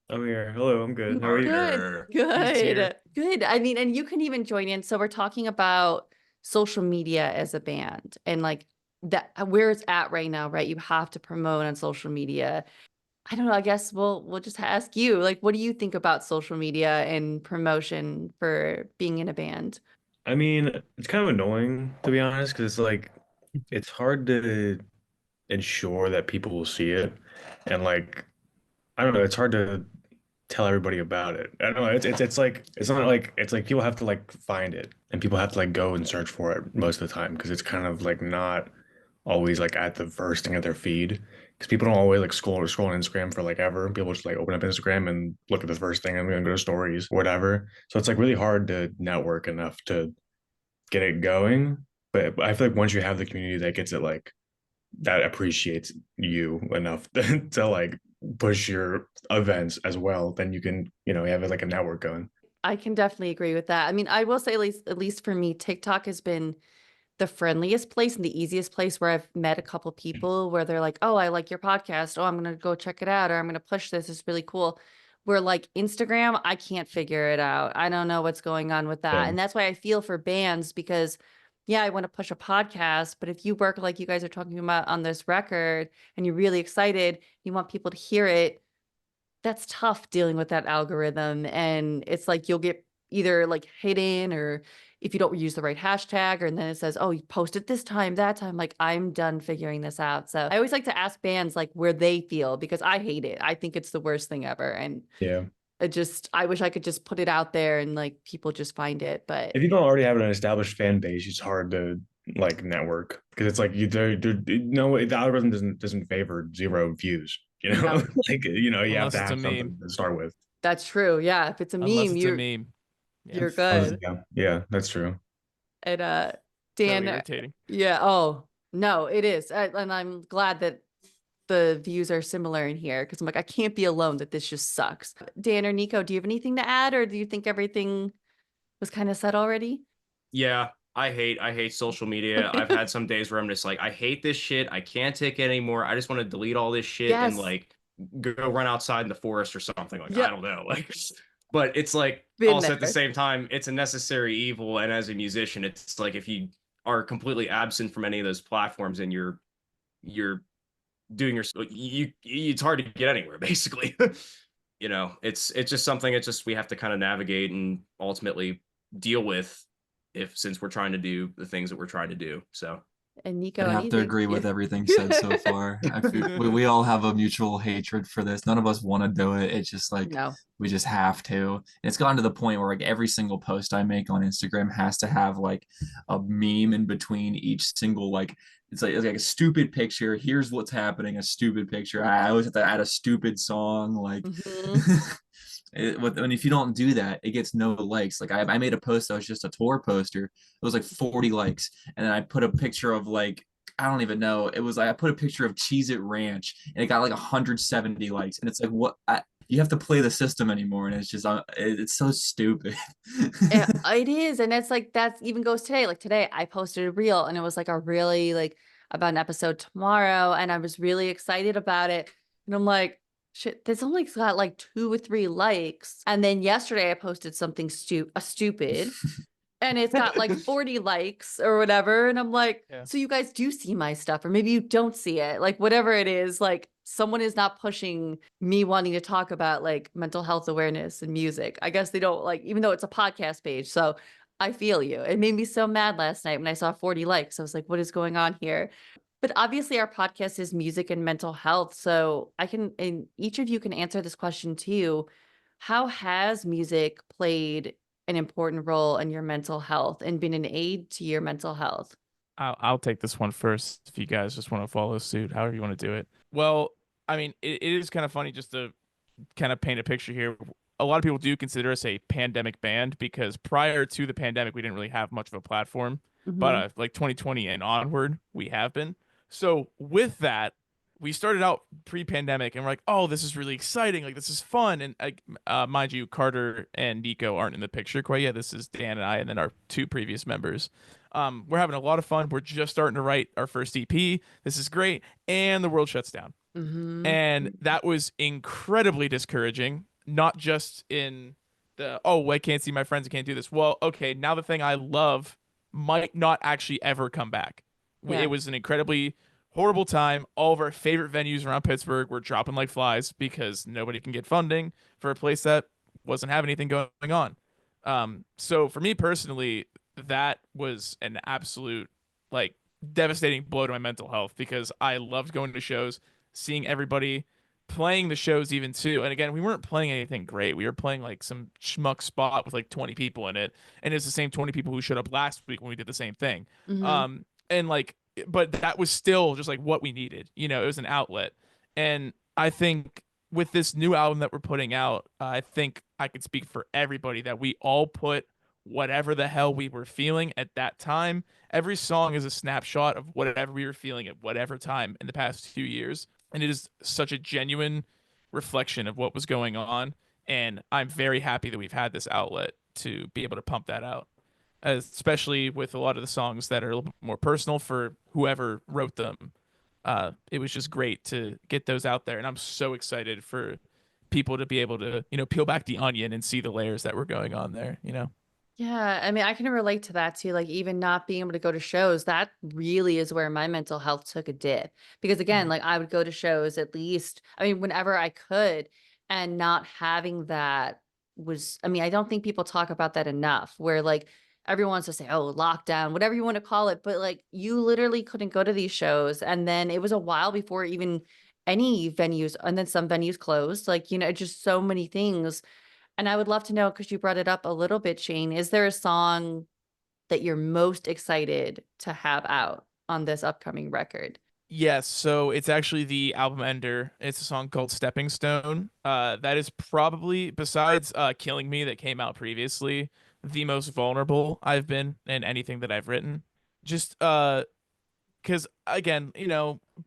Speaker 5: I'm here. Hello, I'm good. How are you?
Speaker 1: Good.
Speaker 2: He's here.
Speaker 1: Good. Good. I mean, and you can even join in. So we're talking about social media as a band and like that where it's at right now, right? You have to promote on social media. I don't know. I guess we'll just ask you, like, what do you think about social media and promotion for being in a band?
Speaker 5: I mean, it's kind of annoying to be honest, because it's hard to ensure that people will see it, and I don't know, it's hard to tell everybody about it. I don't know. It's like it's not like it's like people have to like find it, and people have to like go and search for it most of the time because it's kind of like not always like at the first thing of their feed, because people don't always like scroll on Instagram for like ever. People just like open up Instagram and look at the first thing and then go to stories or whatever. So it's like really hard to network enough to get it going. But I feel like once you have the community that gets it, like that appreciates you enough to like push your events as well, then you can, you have like a network going.
Speaker 1: I can definitely agree with that. I mean, I will say at least for me, TikTok has been the friendliest place and the easiest place where I've met a couple people where they're like, "Oh, I like your podcast. Oh, I'm going to go check it out, or I'm going to push this. It's really cool." Where like Instagram, I can't figure it out. I don't know what's going on with that.
Speaker 5: Yeah.
Speaker 1: And that's why I feel for bands because yeah, I want to push a podcast, but if you work like you guys are talking about on this record and you're really excited, you want people to hear it, that's tough dealing with that algorithm. And it's like you'll get either like hidden or if you don't use the right hashtag, and then it says, oh, you posted this time, that time. Like, I'm done figuring this out. So I always like to ask bands like where they feel because I hate it. I think it's the worst thing ever. And
Speaker 5: Yeah.
Speaker 1: I wish I could just put it out there and like people just find it. But
Speaker 5: If you don't already have an established fan base, it's hard to like network because it's like no, the algorithm doesn't favor zero views.
Speaker 1: No.
Speaker 5: Like you have
Speaker 2: Unless
Speaker 5: to
Speaker 2: it's a
Speaker 5: have something
Speaker 2: meme.
Speaker 5: to start with.
Speaker 1: That's true. Yeah. If it's a
Speaker 2: Unless
Speaker 1: meme,
Speaker 2: it's a meme. Yeah.
Speaker 1: you're good.
Speaker 5: Yeah, that's true.
Speaker 1: And
Speaker 2: So
Speaker 1: Dan,
Speaker 2: irritating.
Speaker 1: yeah. Oh, no, it is. And I'm glad that the views are similar in here because I'm like, I can't be alone that this just sucks. Dan or Nico, do you have anything to add or do you think everything was kind of said already?
Speaker 4: Yeah, I hate social media. I've had some days where I'm just like, I hate this shit. I can't take it anymore. I just want to delete all this shit and
Speaker 1: Yes.
Speaker 4: like go run outside in the forest or something. Like,
Speaker 1: Yeah.
Speaker 4: I don't know. Like, but it's like
Speaker 1: Been
Speaker 4: also at the
Speaker 1: there.
Speaker 4: same time, it's a necessary evil. And as a musician, it's like if you are completely absent from any of those platforms and you're doing it's hard to get anywhere basically. It's just something we have to kind of navigate and ultimately deal with since we're trying to do the things that we're trying to do. So
Speaker 1: And Nico,
Speaker 3: I have to
Speaker 1: anything?
Speaker 3: agree
Speaker 1: Yeah.
Speaker 3: with everything said so far. I feel we all have a mutual hatred for this. None of us want to do it. It's just like
Speaker 1: No.
Speaker 3: we just have to. And it's gotten to the point where like every single post I make on Instagram has to have like a meme in between each single like it's like a stupid picture. Here's what's happening. A stupid picture. I always have to add a stupid song. Like,
Speaker 1: Mhm.
Speaker 3: and if you don't do that, it gets no likes. Like I made a post that was just a tour poster. It was like 40 likes, and then I put a picture of like I don't even know. It was like I put a picture of Cheez It Ranch, and it got like 170 likes, and it's like what you have to play the system anymore, and it's just it's so stupid.
Speaker 1: It is, and it's like that even goes today. Like today, I posted a reel, and it was like a really like about an episode tomorrow, and I was really excited about it. And I'm like, shit, this only got like 2 or 3 likes. And then yesterday, I posted something stupid, and it's got like 40 likes or whatever. And I'm like,
Speaker 2: Yeah.
Speaker 1: so you guys do see my stuff, or maybe you don't see it. Like whatever it is, like someone is not pushing me wanting to talk about like mental health awareness and music. I guess they don't like, even though it's a podcast page. So I feel you. It made me so mad last night when I saw 40 likes. I was like, what is going on here? But obviously our podcast is music and mental health. So and each of you can answer this question too. How has music played an important role in your mental health and been an aid to your mental health?
Speaker 2: I'll take this one first if you guys just want to follow suit, however you want to do it. Well, I mean, it is kind of funny just to kind of paint a picture here. A lot of people do consider us a pandemic band because prior to the pandemic, we didn't really have much of a platform. But
Speaker 1: Mhm.
Speaker 2: like 2020 and onward, we have been. So with that, we started out pre-pandemic and we're like, oh, this is really exciting. Like this is fun. And mind you, Carter and Nico aren't in the picture quite yet. This is Dan and I, and then our 2 previous members. We're having a lot of fun. We're just starting to write our first EP. This is great. And the world shuts down.
Speaker 1: Mhm.
Speaker 2: And that was incredibly discouraging, not just in oh, I can't see my friends, I can't do this. Well, okay, now the thing I love might not actually ever come back.
Speaker 1: Yeah.
Speaker 2: It was an incredibly horrible time. All of our favorite venues around Pittsburgh were dropping like flies because nobody can get funding for a place that wasn't having anything going on. So for me personally, that was an absolute like devastating blow to my mental health because I loved going to shows, seeing everybody playing the shows even too. And again, we weren't playing anything great. We were playing like some schmuck spot with like 20 people in it, and it's the same 20 people who showed up last week when we did the same thing.
Speaker 1: Mhm.
Speaker 2: And like, but that was still just like what we needed. You know, it was an outlet. And I think with this new album that we're putting out, I think I could speak for everybody that we all put whatever the hell we were feeling at that time. Every song is a snapshot of whatever we were feeling at whatever time in the past few years. And it is such a genuine reflection of what was going on. And I'm very happy that we've had this outlet to be able to pump that out, especially with a lot of the songs that are a little bit more personal for whoever wrote them. It was just great to get those out there. And I'm so excited for people to be able to, peel back the onion and see the layers that were going on there.
Speaker 1: Yeah, I mean, I can relate to that too. Like, even not being able to go to shows, that really is where my mental health took a dip. Because again, like I would go to shows at least, I mean, whenever I could, and not having that was, I mean, I don't think people talk about that enough, where like everyone wants to say, oh, lockdown, whatever you want to call it, but like you literally couldn't go to these shows. And then it was a while before even any venues, and then some venues closed, like, just so many things. And I would love to know, because you brought it up a little bit, Shane, is there a song that you're most excited to have out on this upcoming record?
Speaker 2: Yes, so it's actually the album ender. It's a song called Stepping Stone. That is probably, besides Killing Me that came out previously, the most vulnerable I've been in anything that I've written. Just because again,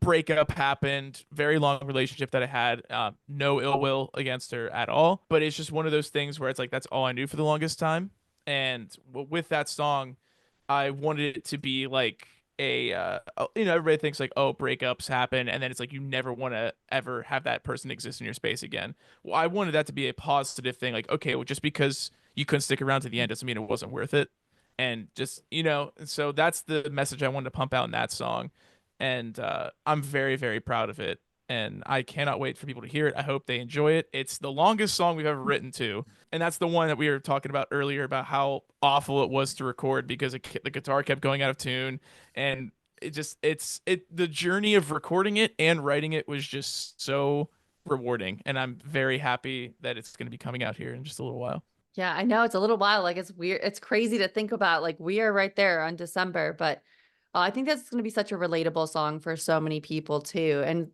Speaker 2: breakup happened, very long relationship that I had, no ill will against her at all, but it's just one of those things where it's like that's all I knew for the longest time. And with that song, I wanted it to be like everybody thinks like, oh, breakups happen, and then it's like you never want to ever have that person exist in your space again. Well, I wanted that to be a positive thing, like, okay, well, just because you couldn't stick around to the end doesn't mean it wasn't worth it. And just, so that's the message I wanted to pump out in that song. And I'm very, very proud of it. And I cannot wait for people to hear it. I hope they enjoy it. It's the longest song we've ever written too. And that's the one that we were talking about earlier about how awful it was to record because the guitar kept going out of tune. And the journey of recording it and writing it was just so rewarding, and I'm very happy that it's going to be coming out here in just a little while.
Speaker 1: Yeah, I know it's a little while. Like it's weird. It's crazy to think about. Like we are right there on December, but I think that's going to be such a relatable song for so many people too. And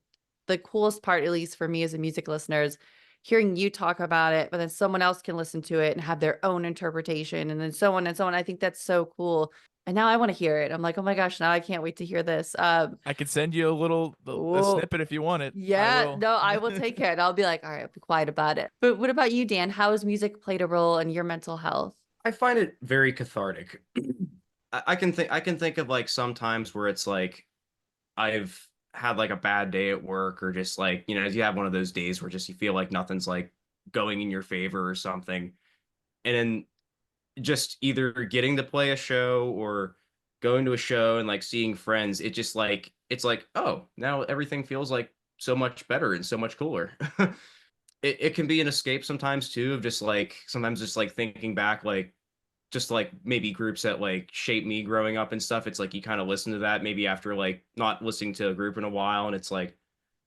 Speaker 1: the coolest part, at least for me as a music listener, is hearing you talk about it, but then someone else can listen to it and have their own interpretation, and then so on and so on. I think that's so cool. And now I want to hear it. I'm like, oh my gosh, now I can't wait to hear this.
Speaker 2: I could send you a
Speaker 1: Whoa.
Speaker 2: snippet if you want it. I
Speaker 1: Yeah,
Speaker 2: will.
Speaker 1: no, I will take it. I'll be like, all right, I'll be quiet about it. But what about you, Dan? How has music played a role in your mental health?
Speaker 4: I find it very cathartic. I can think of like some times where it's like I've had like a bad day at work, or just like, you know, you have one of those days where just you feel like nothing's like going in your favor or something. And then just either getting to play a show or going to a show and like seeing friends, it just like it's like, oh, now everything feels like so much better and so much cooler. It can be an escape sometimes too, of just like sometimes just like thinking back, like just like maybe groups that like shaped me growing up and stuff. It's like you kind of listen to that maybe after like not listening to a group in a while, and it's like,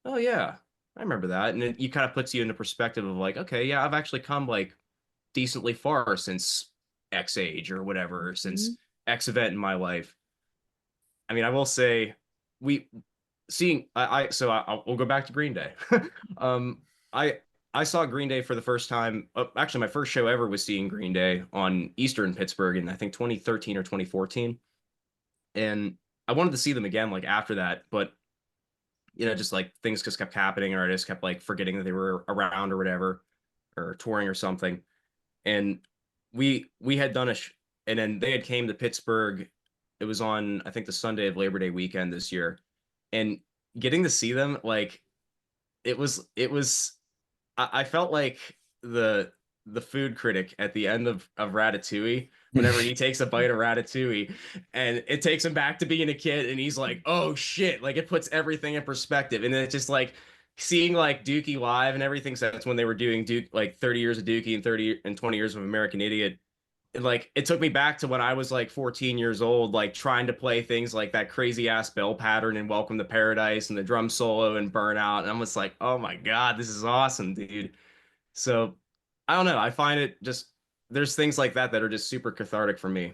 Speaker 4: oh yeah, I remember that. And it kind of puts you into perspective of like, okay, yeah, I've actually come like decently far since X age or whatever, since X event in my life. I mean, I will say we seeing we'll go back to Green Day. um I saw Green Day for the first time. Actually, my first show ever was seeing Green Day on Easter in Pittsburgh in I think 2013 or 2014. And I wanted to see them again like after that, but you know, just like things just kept happening, or I just kept like forgetting that they were around or whatever, or touring or something. And we had done and then they had came to Pittsburgh. It was on I think the Sunday of Labor Day weekend this year, and getting to see them, like it was I felt like the food critic at the end of Ratatouille, whenever he takes a bite of Ratatouille and it takes him back to being a kid, and he's like, oh shit, like it puts everything in perspective. And then it's just like seeing like Dookie live and everything. So that's when they were doing Duke, like 30 years of Dookie and 30 and 20 years of American Idiot. And like it took me back to when I was like 14 years old, like trying to play things like that crazy ass bell pattern and Welcome to Paradise and the drum solo and Burnout. And I'm just like, oh my God, this is awesome, dude. So I don't know. I find it just there's things like that that are just super cathartic for me.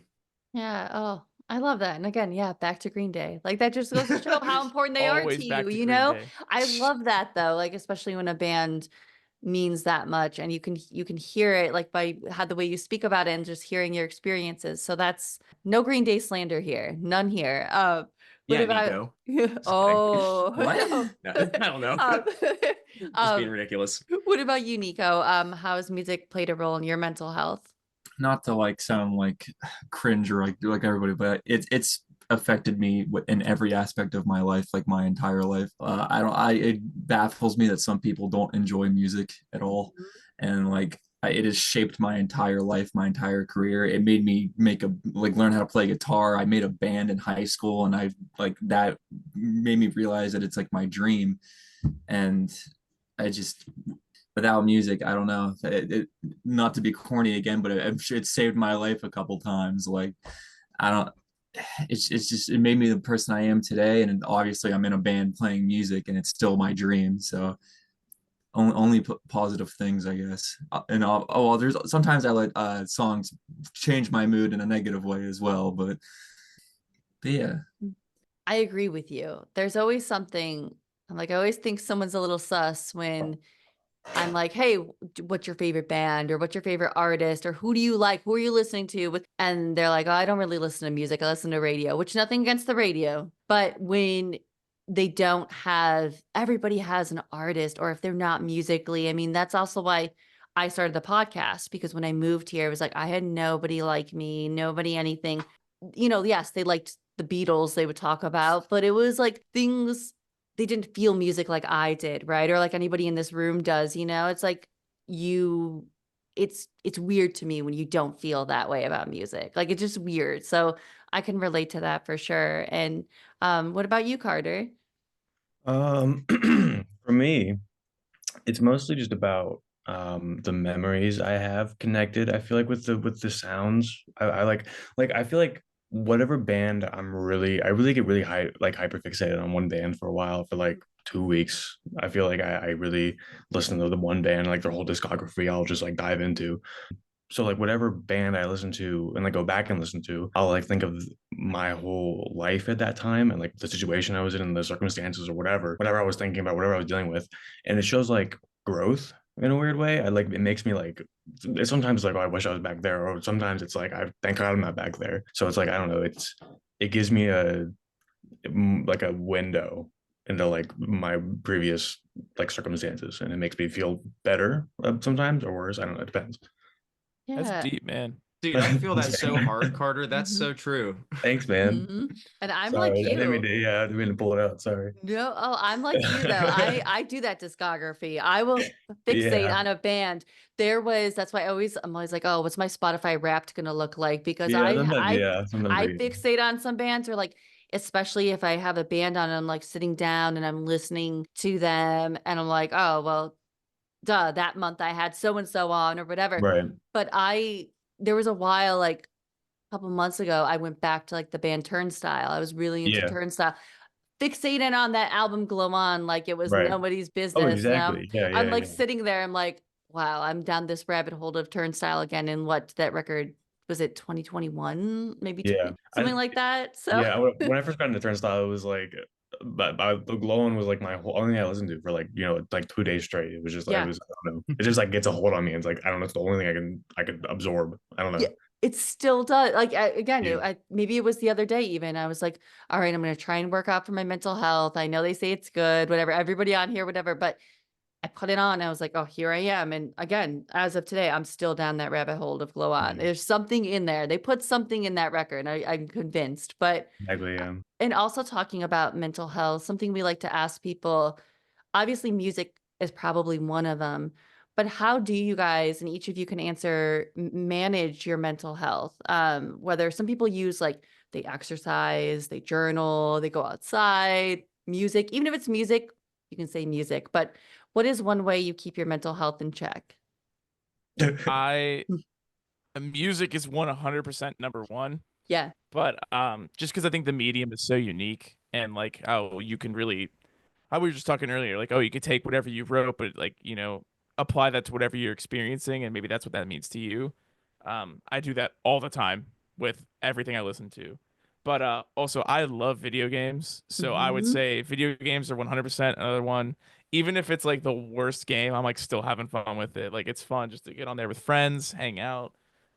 Speaker 1: Yeah. Oh, I love that. And again, yeah, back to Green Day. Like that just goes to show how important they are
Speaker 2: Always
Speaker 1: to
Speaker 2: back
Speaker 1: you,
Speaker 2: to
Speaker 1: you
Speaker 2: Green
Speaker 1: know?
Speaker 2: Day.
Speaker 1: I love that though, like especially when a band means that much and you can hear it like by how the way you speak about it and just hearing your experiences. So that's no Green Day slander here. None here. What
Speaker 4: Yeah,
Speaker 1: about
Speaker 4: Nico.
Speaker 1: oh
Speaker 3: What?
Speaker 1: no.
Speaker 4: No, I don't know.
Speaker 1: Um,
Speaker 4: Just being
Speaker 1: um,
Speaker 4: ridiculous.
Speaker 1: what about you, Nico? How has music played a role in your mental health?
Speaker 3: Not to like sound like cringe or like everybody, but it's affected me in every aspect of my life, like my entire life. I don't. I It baffles me that some people don't enjoy music at all, and like it has shaped my entire life, my entire career. It made me learn how to play guitar. I made a band in high school, and I like that made me realize that it's like my dream, and I just without music, I don't know. Not to be corny again, but I'm sure it saved my life a couple times. Like I don't. It's just it made me the person I am today, and obviously I'm in a band playing music, and it's still my dream. So only positive things, I guess. And well, there's sometimes I let songs change my mood in a negative way as well, but yeah.
Speaker 1: I agree with you. There's always something. I'm like, I always think someone's a little sus when I'm like, hey, what's your favorite band or what's your favorite artist or who do you like? Who are you listening to? And they're like, oh, I don't really listen to music. I listen to radio, which nothing against the radio. But when they don't have, everybody has an artist, or if they're not musically, I mean, that's also why I started the podcast, because when I moved here, it was like, I had nobody like me, nobody anything. Yes, they liked the Beatles, they would talk about, but it was like things they didn't feel music like I did, right? Or like anybody in this room does, it's like it's weird to me when you don't feel that way about music. Like it's just weird. So I can relate to that for sure. And what about you, Carter?
Speaker 5: For me, it's mostly just about the memories I have connected. I feel like with the sounds, I like I feel like whatever band I really get really hyper fixated on one band for a while, for like 2 weeks. I feel like I really listen to the one band, like their whole discography, I'll just like dive into. So like whatever band I listen to and like go back and listen to, I'll like think of my whole life at that time and like the situation I was in and the circumstances or whatever I was thinking about, whatever I was dealing with. And it shows like growth in a weird way. I like, it makes me like, it's sometimes like, oh, I wish I was back there. Or sometimes it's like, I thank God I'm not back there. So it's like, I don't know, it gives me like a window into like my previous like circumstances, and it makes me feel better sometimes or worse. I don't know. It depends.
Speaker 2: That's
Speaker 1: Yeah.
Speaker 2: deep, man.
Speaker 4: Dude, I feel that so hard, Carter. That's
Speaker 1: Mhm.
Speaker 4: so true.
Speaker 5: Thanks, man.
Speaker 1: And I'm
Speaker 5: Sorry,
Speaker 1: like
Speaker 5: I didn't mean
Speaker 1: you.
Speaker 5: to, yeah, I didn't mean to pull it out. Sorry.
Speaker 1: No, oh, I'm like you though. I do that discography. I will fixate
Speaker 5: Yeah.
Speaker 1: on a band. That's why I'm always like, oh, what's my Spotify Wrapped gonna look like? Because
Speaker 5: Yeah, sometimes, yeah, sometimes
Speaker 1: I
Speaker 5: I get
Speaker 1: fixate on some bands, or like, especially if I have a band on and I'm like sitting down and I'm listening to them and I'm like, oh well, duh, that month I had so and so on or whatever.
Speaker 5: right.
Speaker 1: But there was a while, like a couple months ago, I went back to like the band Turnstile. I was really into
Speaker 5: Yeah,
Speaker 1: Turnstile, fixated on that album Glow On like it was
Speaker 5: right.
Speaker 1: nobody's
Speaker 5: Oh,
Speaker 1: business. And
Speaker 5: exactly. Yeah,
Speaker 1: I'm
Speaker 5: yeah,
Speaker 1: like
Speaker 5: yeah.
Speaker 1: sitting there, I'm like, wow, I'm down this rabbit hole of Turnstile again. And what that record was, it 2021, maybe
Speaker 5: Yeah.
Speaker 1: something like that. So
Speaker 5: Yeah, when I first got into Turnstile, it was like, but the Glowing was like my whole only thing I listened to for like, like 2 days straight. It was just like,
Speaker 1: yeah.
Speaker 5: I don't know. It just like gets a hold on me. It's like, I don't know. It's the only thing I can absorb. I don't know.
Speaker 1: Yeah, it still does. Like again,
Speaker 5: Yeah.
Speaker 1: maybe it was the other day even. I was like, all right, I'm going to try and work out for my mental health. I know they say it's good, whatever, everybody on here, whatever, but I put it on. And I was like, oh, here I am. And again, as of today, I'm still down that rabbit hole of Glow On.
Speaker 5: Yeah.
Speaker 1: There's something in there. They put something in that record. I'm convinced. But
Speaker 5: Exactly.
Speaker 1: and also talking about mental health, something we like to ask people, obviously music is probably one of them, but how do you guys, and each of you can answer, manage your mental health? Whether some people use like they exercise, they journal, they go outside, music, even if it's music, you can say music, but what is one way you keep your mental health in check?
Speaker 2: I music is 100% number one,
Speaker 1: Yeah.
Speaker 2: but just because I think the medium is so unique and like how you can really, how we were just talking earlier, like, oh, you could take whatever you wrote, but like, apply that to whatever you're experiencing, and maybe that's what that means to you. I do that all the time with everything I listen to. But also, I love video games, so I would
Speaker 1: Mhm.
Speaker 2: say video games are 100% another one. Even if it's like the worst game, I'm like still having fun with it. Like it's fun just to get on there with friends, hang out.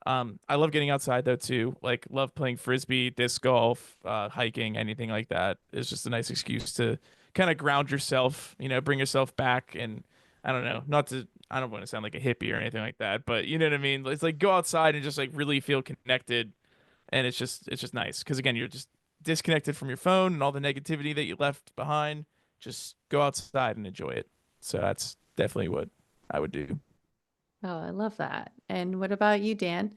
Speaker 2: I love getting outside though too. Like love playing frisbee, disc golf, hiking, anything like that. It's just a nice excuse to kind of ground yourself, bring yourself back. And I don't know, I don't want to sound like a hippie or anything like that, but you know what I mean? It's like go outside and just like really feel connected. And it's just nice because again, you're just disconnected from your phone and all the negativity that you left behind. Just go outside and enjoy it. So that's definitely what I would do.
Speaker 1: Oh, I love that. And what about you, Dan?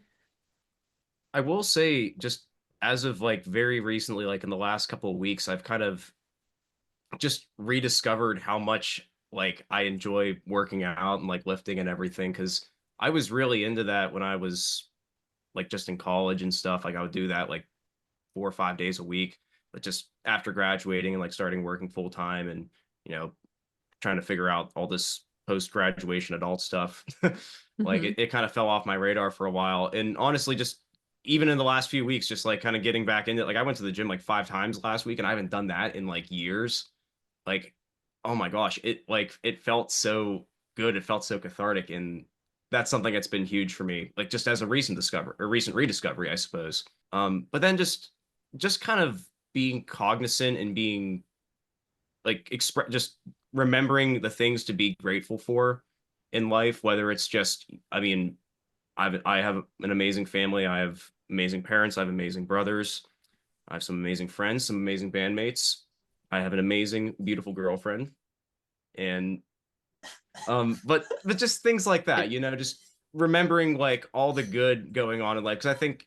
Speaker 4: I will say, just as of like very recently, like in the last couple of weeks, I've kind of just rediscovered how much like I enjoy working out and like lifting and everything. Cause I was really into that when I was like just in college and stuff. Like I would do that like 4 or 5 days a week, but just after graduating and like starting working full time and, you know, trying to figure out all this post graduation adult stuff, like
Speaker 1: Mhm.
Speaker 4: it kind of fell off my radar for a while. And honestly, just even in the last few weeks, just like kind of getting back into it. Like I went to the gym like 5 times last week and I haven't done that in like years. Like, oh my gosh, it felt so good. It felt so cathartic. And that's something that's been huge for me, like just as a recent discovery or recent rediscovery, I suppose. But then just kind of being cognizant and being like just remembering the things to be grateful for in life, whether it's just, I mean, I have an amazing family. I have amazing parents. I have amazing brothers. I have some amazing friends, some amazing bandmates. I have an amazing, beautiful girlfriend. And but just things like that, just remembering like all the good going on in life. Because I think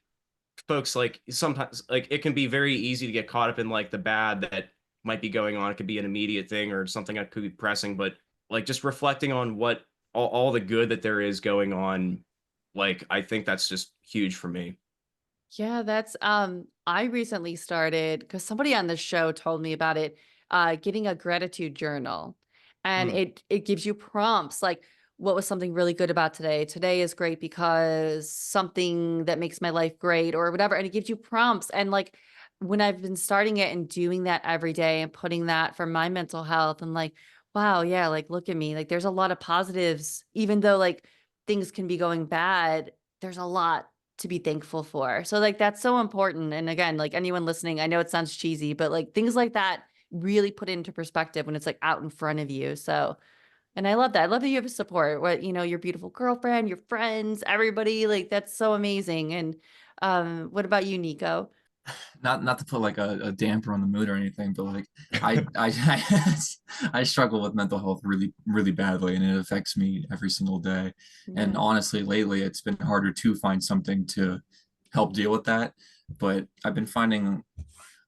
Speaker 4: folks like sometimes like it can be very easy to get caught up in like the bad that might be going on. It could be an immediate thing or something that could be pressing, but like just reflecting on what all the good that there is going on, like I think that's just huge for me.
Speaker 1: Yeah, that's I recently started because somebody on the show told me about it, getting a gratitude journal. And
Speaker 4: Mm.
Speaker 1: it gives you prompts like what was something really good about today? Today is great because something that makes my life great or whatever. And it gives you prompts. And like when I've been starting it and doing that every day and putting that for my mental health and like, wow, yeah, like look at me. Like there's a lot of positives, even though like things can be going bad, there's a lot to be thankful for. So like that's so important. And again, like anyone listening, I know it sounds cheesy, but like things like that really put it into perspective when it's like out in front of you. So, and I love that. I love that you have a support. What, you know, your beautiful girlfriend, your friends, everybody, like that's so amazing. And what about you, Nico?
Speaker 3: Not to put like a damper on the mood or anything, but like I I struggle with mental health really badly, and it affects me every single day. And
Speaker 1: Yeah.
Speaker 3: honestly, lately it's been harder to find something to help deal with that. But I've been finding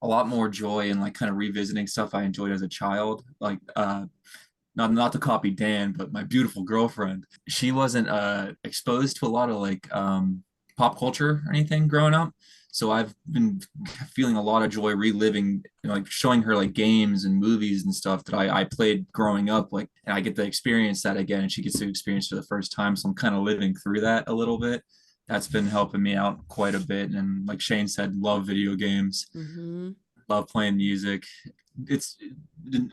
Speaker 3: a lot more joy in like kind of revisiting stuff I enjoyed as a child. Like not to copy Dan, but my beautiful girlfriend, she wasn't exposed to a lot of like pop culture or anything growing up. So I've been feeling a lot of joy reliving, you know, like showing her like games and movies and stuff that I played growing up. Like, and I get to experience that again, and she gets to experience for the first time. So I'm kind of living through that a little bit. That's been helping me out quite a bit. And like Shane said, love video games,
Speaker 1: Hmm.
Speaker 3: love playing music. It's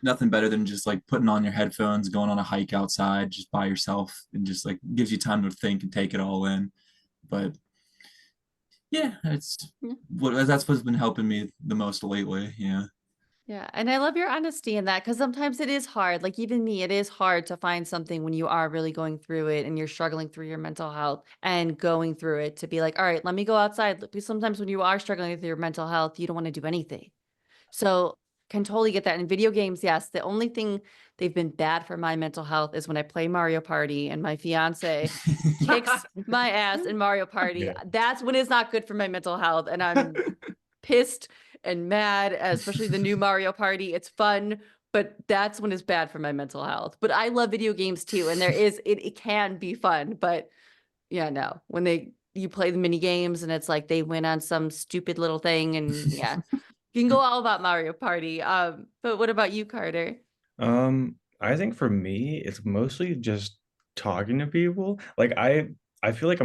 Speaker 3: nothing better than just like putting on your headphones, going on a hike outside just by yourself, and just like gives you time to think and take it all in. But yeah, it's
Speaker 1: Yeah.
Speaker 3: that's what's been helping me the most lately. Yeah.
Speaker 1: Yeah. And I love your honesty in that because sometimes it is hard. Like even me, it is hard to find something when you are really going through it and you're struggling through your mental health and going through it to be like, all right, let me go outside. Because sometimes when you are struggling with your mental health, you don't want to do anything. So can totally get that. In video games, yes. The only thing they've been bad for my mental health is when I play Mario Party and my fiance kicks my ass in Mario Party.
Speaker 5: Yeah.
Speaker 1: That's when it's not good for my mental health. And I'm pissed and mad, especially the new Mario Party. It's fun, but that's when it's bad for my mental health. But I love video games too. And it can be fun. But yeah, no, when you play the mini games and it's like they win on some stupid little thing and yeah. You can go all about Mario Party. But what about you, Carter?
Speaker 5: I think for me, it's mostly just talking to people. Like I feel like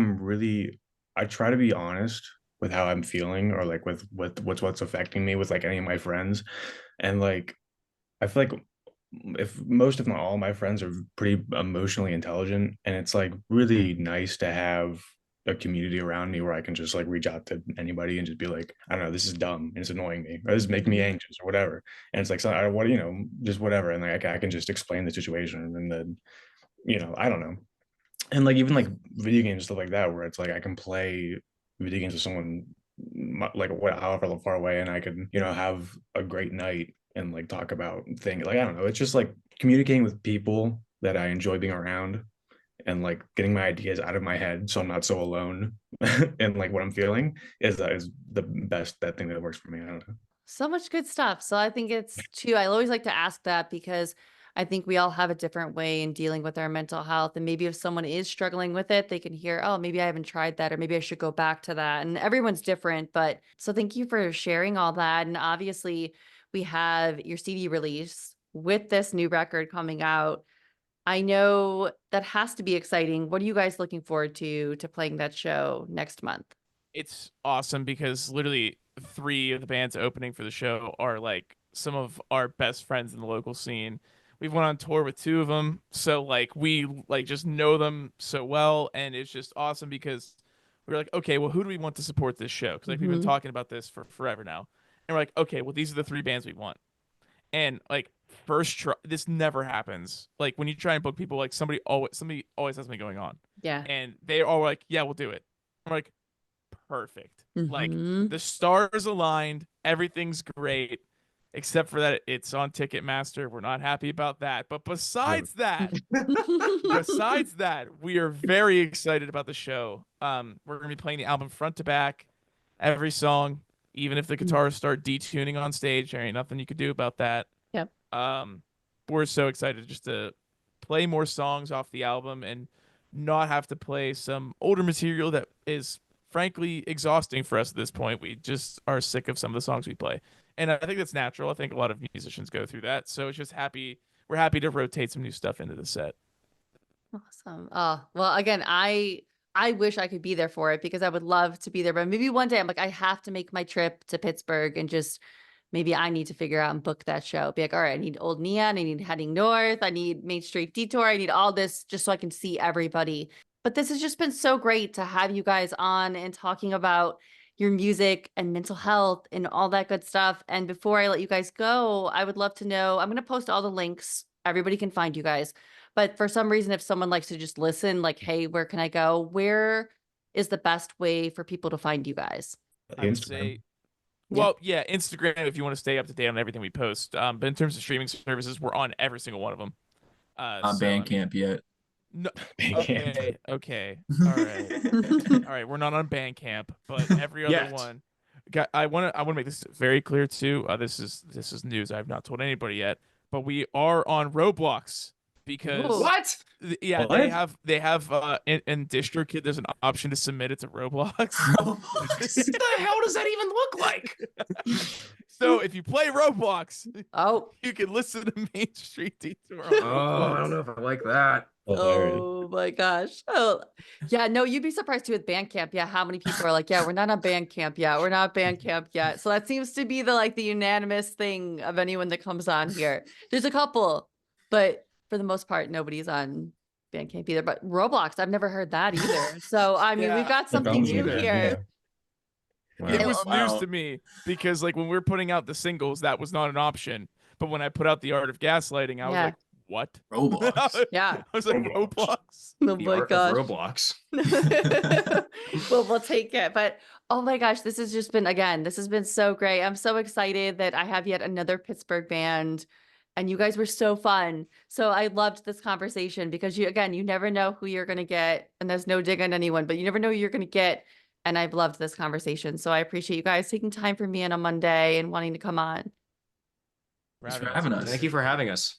Speaker 5: I try to be honest with how I'm feeling or like with what's affecting me with like any of my friends. And like I feel like if most if not all my friends are pretty emotionally intelligent, and it's like really nice to have a community around me where I can just like reach out to anybody and just be like, I don't know, this is dumb and it's annoying me, or this is making me
Speaker 1: Mhm.
Speaker 5: anxious or whatever. And it's like, so I what, just whatever. And like I can just explain the situation, and then, I don't know. And like even like video games, stuff like that, where it's like I can play video games with someone like however far away, and I can, have a great night and like talk about things. Like I don't know, it's just like communicating with people that I enjoy being around, and like getting my ideas out of my head so I'm not so alone in like what I'm feeling is the best that thing that works for me. I don't know.
Speaker 1: So much good stuff. So I think it's too, I always like to ask that because I think we all have a different way in dealing with our mental health. And maybe if someone is struggling with it, they can hear, oh, maybe I haven't tried that, or maybe I should go back to that. And everyone's different. But so thank you for sharing all that. And obviously, we have your CD release with this new record coming out. I know that has to be exciting. What are you guys looking forward to playing that show next month?
Speaker 2: It's awesome because literally three of the bands opening for the show are like some of our best friends in the local scene. We've went on tour with two of them, so like we like just know them so well, and it's just awesome because we're like, okay, well, who do we want to support this show? Because like we've been
Speaker 1: Hmm.
Speaker 2: talking about this for forever now, and we're like, okay, well, these are the three bands we want. And like first try, this never happens. Like when you try and book people, like somebody always has something going on,
Speaker 1: Yeah.
Speaker 2: and they are like, yeah, we'll do it. I'm like, perfect. Like
Speaker 1: Hmm.
Speaker 2: the stars aligned, everything's great, except for that it's on Ticketmaster. We're not happy about that. But
Speaker 5: Yeah.
Speaker 2: besides that, we are very excited about the show. We're gonna be playing the album front to back, every song, even if the guitars start detuning on stage. There ain't nothing you could do about that.
Speaker 1: Yep.
Speaker 2: Um, we're so excited just to play more songs off the album and not have to play some older material that is frankly exhausting for us at this point. We just are sick of some of the songs we play. And I think that's natural. I think a lot of musicians go through that. So it's just we're happy to rotate some new stuff into the set.
Speaker 1: Awesome. Oh, well, again, I wish I could be there for it because I would love to be there. But maybe one day I'm like, I have to make my trip to Pittsburgh and just maybe I need to figure out and book that show. Be like, all right, I need Old Neon, I need Heading North, I need Main Street Detour, I need all this just so I can see everybody. But this has just been so great to have you guys on and talking about your music and mental health and all that good stuff. And before I let you guys go, I would love to know, I'm going to post all the links. Everybody can find you guys. But for some reason, if someone likes to just listen, like, hey, where can I go? Where is the best way for people to find you guys?
Speaker 2: I would
Speaker 5: Instagram.
Speaker 2: say, well, yeah, Instagram if you want to stay up to date on everything we post. But in terms of streaming services, we're on every single one of them.
Speaker 3: On
Speaker 2: So, I mean,
Speaker 3: Bandcamp yet.
Speaker 2: no,
Speaker 5: Bandcamp.
Speaker 2: okay, all right, all right. We're not on Bandcamp, but every other
Speaker 4: Yet.
Speaker 2: one. I want to make this very clear too. This is news. I have not told anybody yet, but we are on Roblox because
Speaker 1: Ooh.
Speaker 4: What?
Speaker 2: yeah,
Speaker 5: What?
Speaker 2: they have in DistroKid there's an option to submit it to Roblox.
Speaker 4: What the hell does that even look like?
Speaker 2: So if you play Roblox,
Speaker 1: Oh,
Speaker 2: you can listen to Main Street Detour.
Speaker 4: Oh, I don't know if I like that.
Speaker 5: Hilarious.
Speaker 1: oh my gosh. Oh, yeah. No, you'd be surprised too with Bandcamp. Yeah, how many people are like, yeah, we're not on Bandcamp yet. We're not Bandcamp yet. So that seems to be the unanimous thing of anyone that comes on here. There's a couple, but for the most part, nobody's on Bandcamp either. But Roblox, I've never heard that either. So I mean,
Speaker 2: Yeah.
Speaker 1: we've got
Speaker 5: No
Speaker 1: something
Speaker 5: problems
Speaker 1: new
Speaker 5: either,
Speaker 1: here.
Speaker 5: yeah.
Speaker 2: It
Speaker 5: Wow.
Speaker 2: was
Speaker 3: Wow.
Speaker 2: news to me because like when we were putting out the singles, that was not an option. But when I put out The Art of Gaslighting, I was
Speaker 1: Yeah.
Speaker 2: like, what?
Speaker 3: Roblox.
Speaker 1: Yeah.
Speaker 2: I was like,
Speaker 5: Roblox.
Speaker 2: Roblox?
Speaker 1: Oh
Speaker 4: The
Speaker 1: my
Speaker 4: art
Speaker 1: gosh.
Speaker 4: of Roblox.
Speaker 1: Well, we'll take it. But oh my gosh, this has just been, again, this has been so great. I'm so excited that I have yet another Pittsburgh band and you guys were so fun. So I loved this conversation because you never know who you're going to get and there's no dig on anyone, but you never know who you're going to get. And I've loved this conversation. So I appreciate you guys taking time for me on a Monday and wanting to come on.
Speaker 3: Thanks for having us.
Speaker 4: Thank you for having us.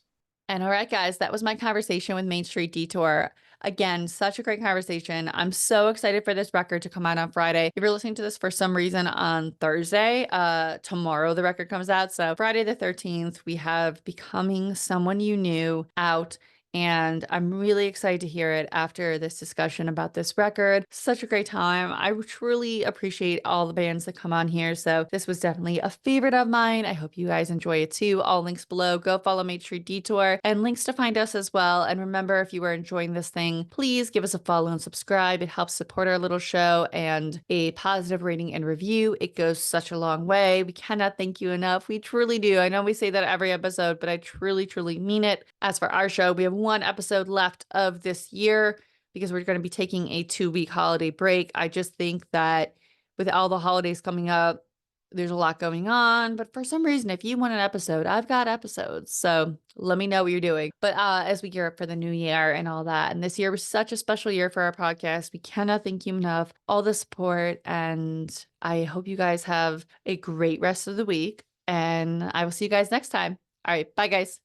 Speaker 1: And all right, guys, that was my conversation with Main Street Detour. Again, such a great conversation. I'm so excited for this record to come out on Friday. If you're listening to this for some reason on Thursday, tomorrow the record comes out. So Friday the 13th, we have Becoming Someone You Knew out. And I'm really excited to hear it after this discussion about this record. Such a great time. I truly appreciate all the bands that come on here. So this was definitely a favorite of mine. I hope you guys enjoy it too. All links below. Go follow Main Street Detour and links to find us as well. And remember, if you are enjoying this thing, please give us a follow and subscribe. It helps support our little show, and a positive rating and review. It goes such a long way. We cannot thank you enough. We truly do. I know we say that every episode, but I truly, truly mean it. As for our show, we have one episode left of this year because we're going to be taking a 2-week holiday break. I just think that with all the holidays coming up, there's a lot going on, but for some reason, if you want an episode, I've got episodes. So let me know what you're doing. But as we gear up for the new year and all that, and this year was such a special year for our podcast, we cannot thank you enough. All the support, and I hope you guys have a great rest of the week, and I will see you guys next time. All right, bye guys.